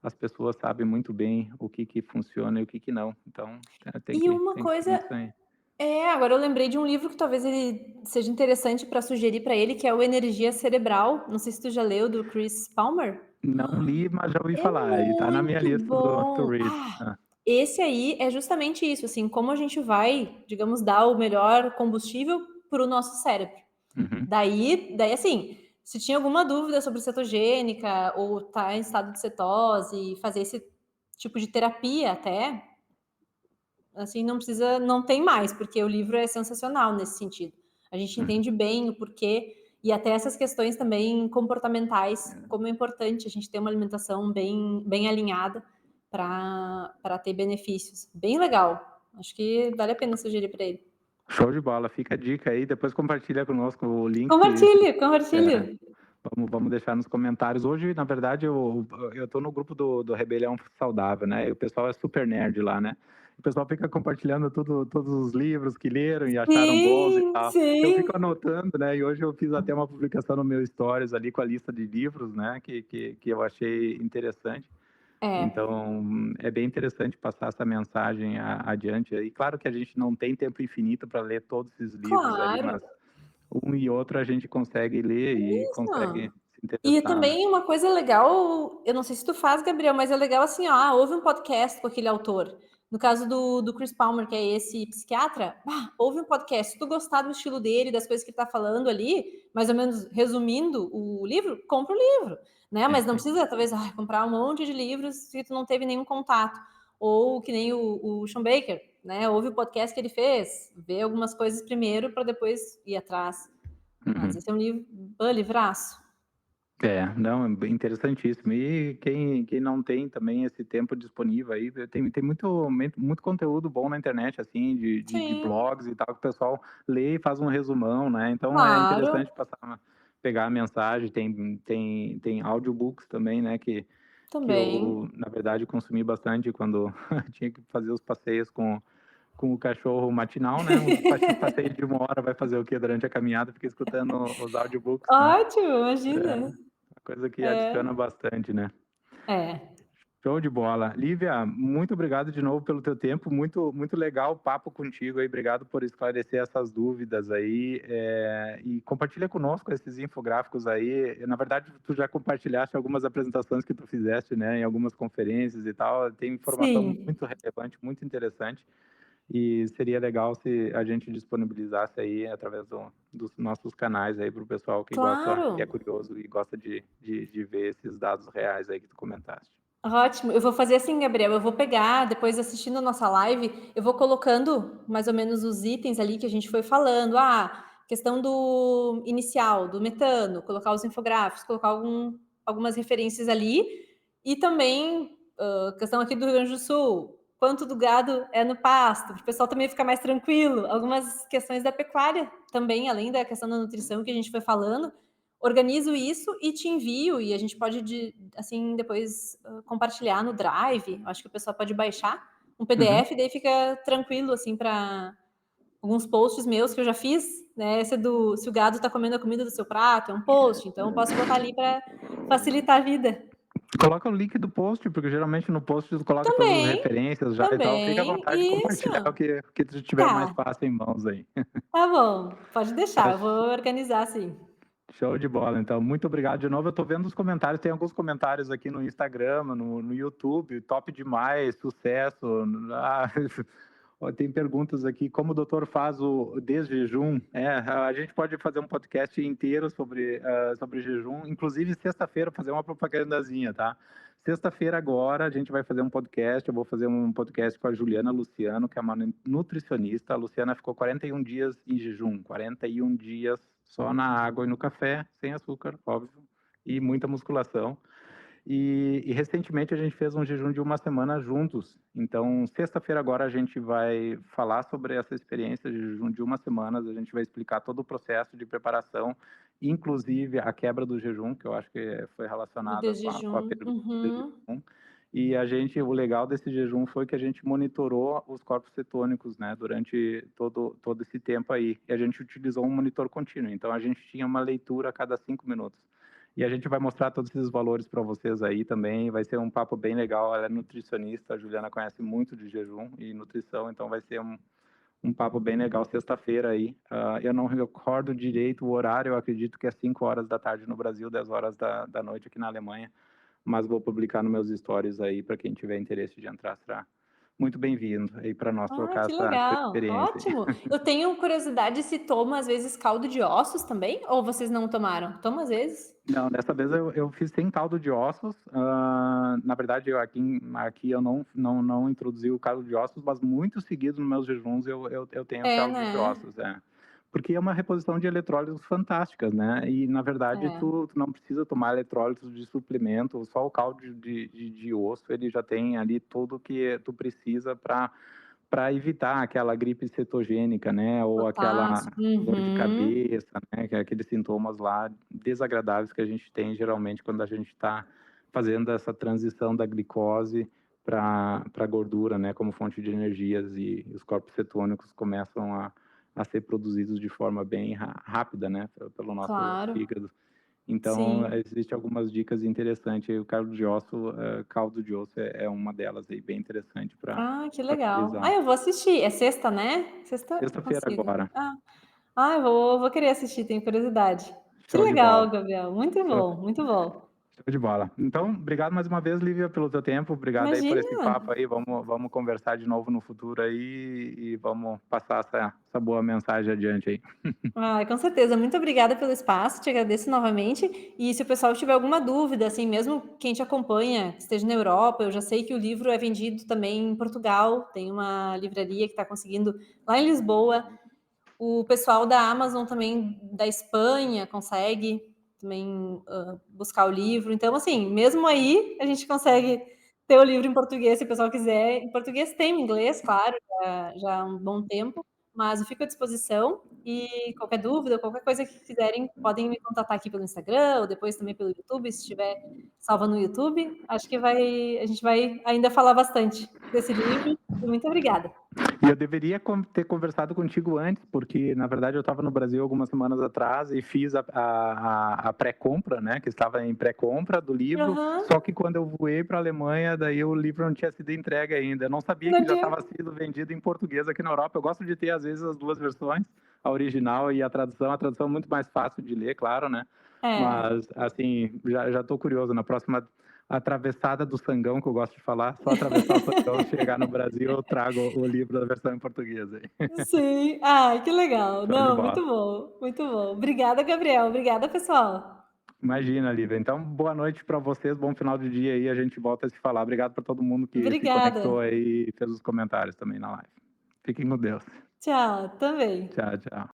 A: as pessoas sabem muito bem o que funciona e o que não. Então, tem
B: E
A: que,
B: uma
A: tem que
B: coisa
A: ser isso aí.
B: agora eu lembrei de um livro que talvez ele seja interessante para sugerir para ele, que é o Energia Cerebral. Não sei se tu já leu, do Chris Palmer.
A: Não li, mas já ouvi
B: É
A: falar, e tá na minha
B: muito
A: lista do to
B: bom.
A: read. Ah,
B: Esse aí é justamente isso, assim, como a gente vai, digamos, dar o melhor combustível para o nosso cérebro.
A: uhum,
B: Daí, assim, se tinha alguma dúvida sobre cetogênica ou tá em estado de cetose, fazer esse tipo de terapia até, assim, não tem mais, porque o livro é sensacional nesse sentido. A gente
A: uhum.
B: entende bem o porquê e até essas questões também comportamentais, como é importante a gente ter uma alimentação bem alinhada para ter benefícios. Bem legal. Acho que vale a pena sugerir para ele.
A: Show de bola, fica a dica aí, depois compartilha conosco o link.
B: Compartilhe.
A: Vamos deixar nos comentários. Hoje, na verdade, eu tô no grupo do Rebelião Saudável, né? E o pessoal é super nerd lá, né? O pessoal fica compartilhando todos os livros que leram e acharam bons e
B: Sim,
A: tal. Eu
B: sim.
A: fico anotando, né? E hoje eu fiz até uma publicação no meu Stories ali com a lista de livros, né? Que eu achei interessante.
B: É,
A: Então, é bem interessante passar essa mensagem adiante. E claro que a gente não tem tempo infinito para ler todos esses livros aí,
B: claro.
A: mas um e outro a gente consegue ler e consegue
B: Isso.
A: se
B: E
A: interessar, né?
B: também uma coisa legal, eu não sei se tu faz, Gabriel, mas é legal assim, ó, ouve um podcast com aquele autor. No caso do Chris Palmer, que é esse psiquiatra, ouve um podcast. Se tu gostar do estilo dele, das coisas que ele tá falando ali, mais ou menos resumindo o livro, compra o livro, né? Mas não precisa, talvez, comprar um monte de livros se tu não teve nenhum contato. Ou que nem o Sean Baker, né? Ouve o podcast que ele fez, vê algumas coisas primeiro para depois ir atrás. Mas
A: Uhum.
B: esse é um livraço.
A: Não, é bem interessantíssimo. E quem não tem também esse tempo disponível aí, tem muito conteúdo bom na internet, assim, de
B: Sim,
A: blogs e tal, que o pessoal lê e faz um resumão, né? Então é
B: claro,
A: interessante pegar a mensagem. Tem audiobooks também, né? Que
B: também.
A: eu, na verdade, consumi bastante quando tinha que fazer os passeios com o cachorro matinal, né? Um passeio de 1 hora vai fazer o quê durante a caminhada? Fica escutando os audiobooks, né?
B: Ótimo,
A: É
B: imagina.
A: uma coisa que
B: É,
A: adiciona bastante, né?
B: é.
A: Show de bola. Lívia, muito obrigado de novo pelo teu tempo, muito legal o papo contigo aí, obrigado por esclarecer essas dúvidas aí, e compartilha conosco esses infográficos aí. Na verdade, tu já compartilhaste algumas apresentações que tu fizeste, né, em algumas conferências e tal, tem informação
B: Sim,
A: muito relevante, muito interessante, e seria legal se a gente disponibilizasse aí através dos nossos canais aí para o pessoal que gosta, que é
B: claro.
A: curioso e gosta de ver esses dados reais aí que tu comentaste.
B: Ótimo. Eu vou fazer assim, Gabriel, eu vou pegar, depois assistindo a nossa live, eu vou colocando mais ou menos os itens ali que a gente foi falando. Questão do inicial, do metano, colocar os infográficos, colocar algumas referências ali. E também, questão aqui do Rio Grande do Sul, quanto do gado é no pasto, para o pessoal também ficar mais tranquilo. Algumas questões da pecuária também, além da questão da nutrição que a gente foi falando. Organizo isso e te envio, e a gente pode, assim, depois compartilhar no Drive. Acho que o pessoal pode baixar um
A: Uhum.
B: PDF, daí fica tranquilo, assim, para alguns posts meus que eu já fiz, né? Esse se o gado está comendo a comida do seu prato, é um post, então eu posso botar ali para facilitar a vida.
A: Coloca o link do post, porque geralmente no post tu coloca todas as
B: Também,
A: referências já e tal. Fica à
B: também,
A: vontade de
B: isso.
A: compartilhar o que tu tiver mais
B: Tá,
A: fácil em mãos aí.
B: tá bom, pode deixar,
A: Tá
B: eu vou organizar assim.
A: show de bola. Então, muito obrigado de novo. Eu tô vendo os comentários, tem alguns comentários aqui no Instagram, no YouTube, top demais, sucesso. Ah, ó, tem perguntas aqui, como o doutor faz o desjejum? A gente pode fazer um podcast inteiro sobre jejum, inclusive sexta-feira fazer uma propagandazinha, tá? Sexta-feira agora a gente vai fazer um podcast, eu vou fazer um podcast com a Juliana Luciano, que é uma nutricionista. A Luciana ficou 41 dias em jejum, 41 dias só na água e no café, sem açúcar, óbvio, e muita musculação. E recentemente a gente fez um jejum de 1 semana juntos. Então, sexta-feira agora a gente vai falar sobre essa experiência de jejum de 1 semana. A gente vai explicar todo o processo de preparação, inclusive a quebra do jejum, que eu acho que foi
B: Do
A: relacionada com a
B: desjejum.
A: pergunta do
B: Uhum.
A: jejum. E o legal desse jejum foi que a gente monitorou os corpos cetônicos, né, durante todo esse tempo aí. E a gente utilizou um monitor contínuo. Então, a gente tinha uma leitura a cada 5 minutos. E a gente vai mostrar todos esses valores para vocês aí também. Vai ser um papo bem legal. Ela é nutricionista, a Juliana conhece muito de jejum e nutrição, então vai ser um papo bem legal sexta-feira aí. Eu não recordo direito o horário, eu acredito que é 5 horas da tarde no Brasil, 10 horas da noite aqui na Alemanha, mas vou publicar nos meus stories aí para quem tiver interesse de entrar. Será muito bem-vindo aí para nós trocar
B: Que
A: essa
B: legal,
A: experiência.
B: ótimo. Eu tenho curiosidade se toma, às vezes, caldo de ossos também, ou vocês não tomaram? Toma às vezes?
A: Não, dessa vez eu fiz sem caldo de ossos. Na verdade, aqui eu não introduzi o caldo de ossos, mas muito seguido nos meus jejuns eu tenho
B: É,
A: caldo de
B: né?
A: ossos. porque é uma reposição de eletrólitos fantásticas, né? E, na verdade,
B: É,
A: tu não precisa tomar eletrólitos de suplemento, só o caldo de osso, ele já tem ali tudo que tu precisa para evitar aquela gripe cetogênica, né? Ou aquela
B: potássio.
A: dor de
B: Uhum.
A: cabeça, né? Que é aqueles sintomas lá desagradáveis que a gente tem geralmente quando a gente está fazendo essa transição da glicose para gordura, né? Como fonte de energias e os corpos cetônicos começam a ser produzidos de forma bem rápida, né? Pelo nosso
B: Claro,
A: fígado. Então,
B: sim.
A: existem algumas dicas interessantes. O caldo de osso é uma delas aí, bem interessante para
B: Ah, que legal. Ah,
A: utilizar.
B: eu vou assistir. É sexta, né? Sexta eu
A: Sexta-feira
B: consigo.
A: agora.
B: Eu vou querer assistir, tenho curiosidade. Que
A: Show de
B: legal,
A: bola.
B: Gabriel. Muito
A: Show,
B: bom, muito bom.
A: show de bola. Então, obrigado mais uma vez, Lívia, pelo teu tempo. Obrigado aí por esse
B: Imagina.
A: papo aí. Vamos conversar de novo no futuro aí e vamos passar essa boa mensagem adiante aí.
B: Com certeza. Muito obrigada pelo espaço, te agradeço novamente. E se o pessoal tiver alguma dúvida, assim, mesmo quem te acompanha, que esteja na Europa, eu já sei que o livro é vendido também em Portugal, tem uma livraria que está conseguindo lá em Lisboa. O pessoal da Amazon também, da Espanha, consegue também buscar o livro. Então, assim, mesmo aí, a gente consegue ter o livro em português, se o pessoal quiser. Em português tem em inglês, claro, já há um bom tempo, mas eu fico à disposição. E qualquer dúvida, qualquer coisa que quiserem, podem me contatar aqui pelo Instagram, ou depois também pelo YouTube, se estiver salva no YouTube. Acho que a gente vai ainda falar bastante desse livro. E muito obrigada.
A: E eu deveria ter conversado contigo antes, porque na verdade eu estava no Brasil algumas semanas atrás e fiz a pré-compra, né? Que estava em pré-compra do livro.
B: Aham,
A: Só que quando eu voei para a Alemanha, daí o livro não tinha sido entregue ainda. Eu não sabia
B: não
A: que já
B: tinha.
A: estava sendo vendido em português aqui na Europa. Eu gosto de ter às vezes as duas versões, a original e a tradução. A tradução é muito mais fácil de ler, claro, né?
B: É.
A: Mas assim, já estou curioso na próxima atravessada do Sangão, que eu gosto de falar, só atravessar o Sangão, chegar no Brasil, eu trago o livro da versão em português aí.
B: Sim. Ai, que legal.
A: Show de
B: Não,
A: bola.
B: muito bom, muito bom. Obrigada, Gabriel. Obrigada, pessoal.
A: Imagina, Lívia. Então, boa noite para vocês, bom final de dia aí, a gente volta a se falar. Obrigado para todo mundo que se conectou
B: Obrigada.
A: aí e fez os comentários também na live. Fiquem com Deus.
B: Tchau, também.
A: Tchau, tchau.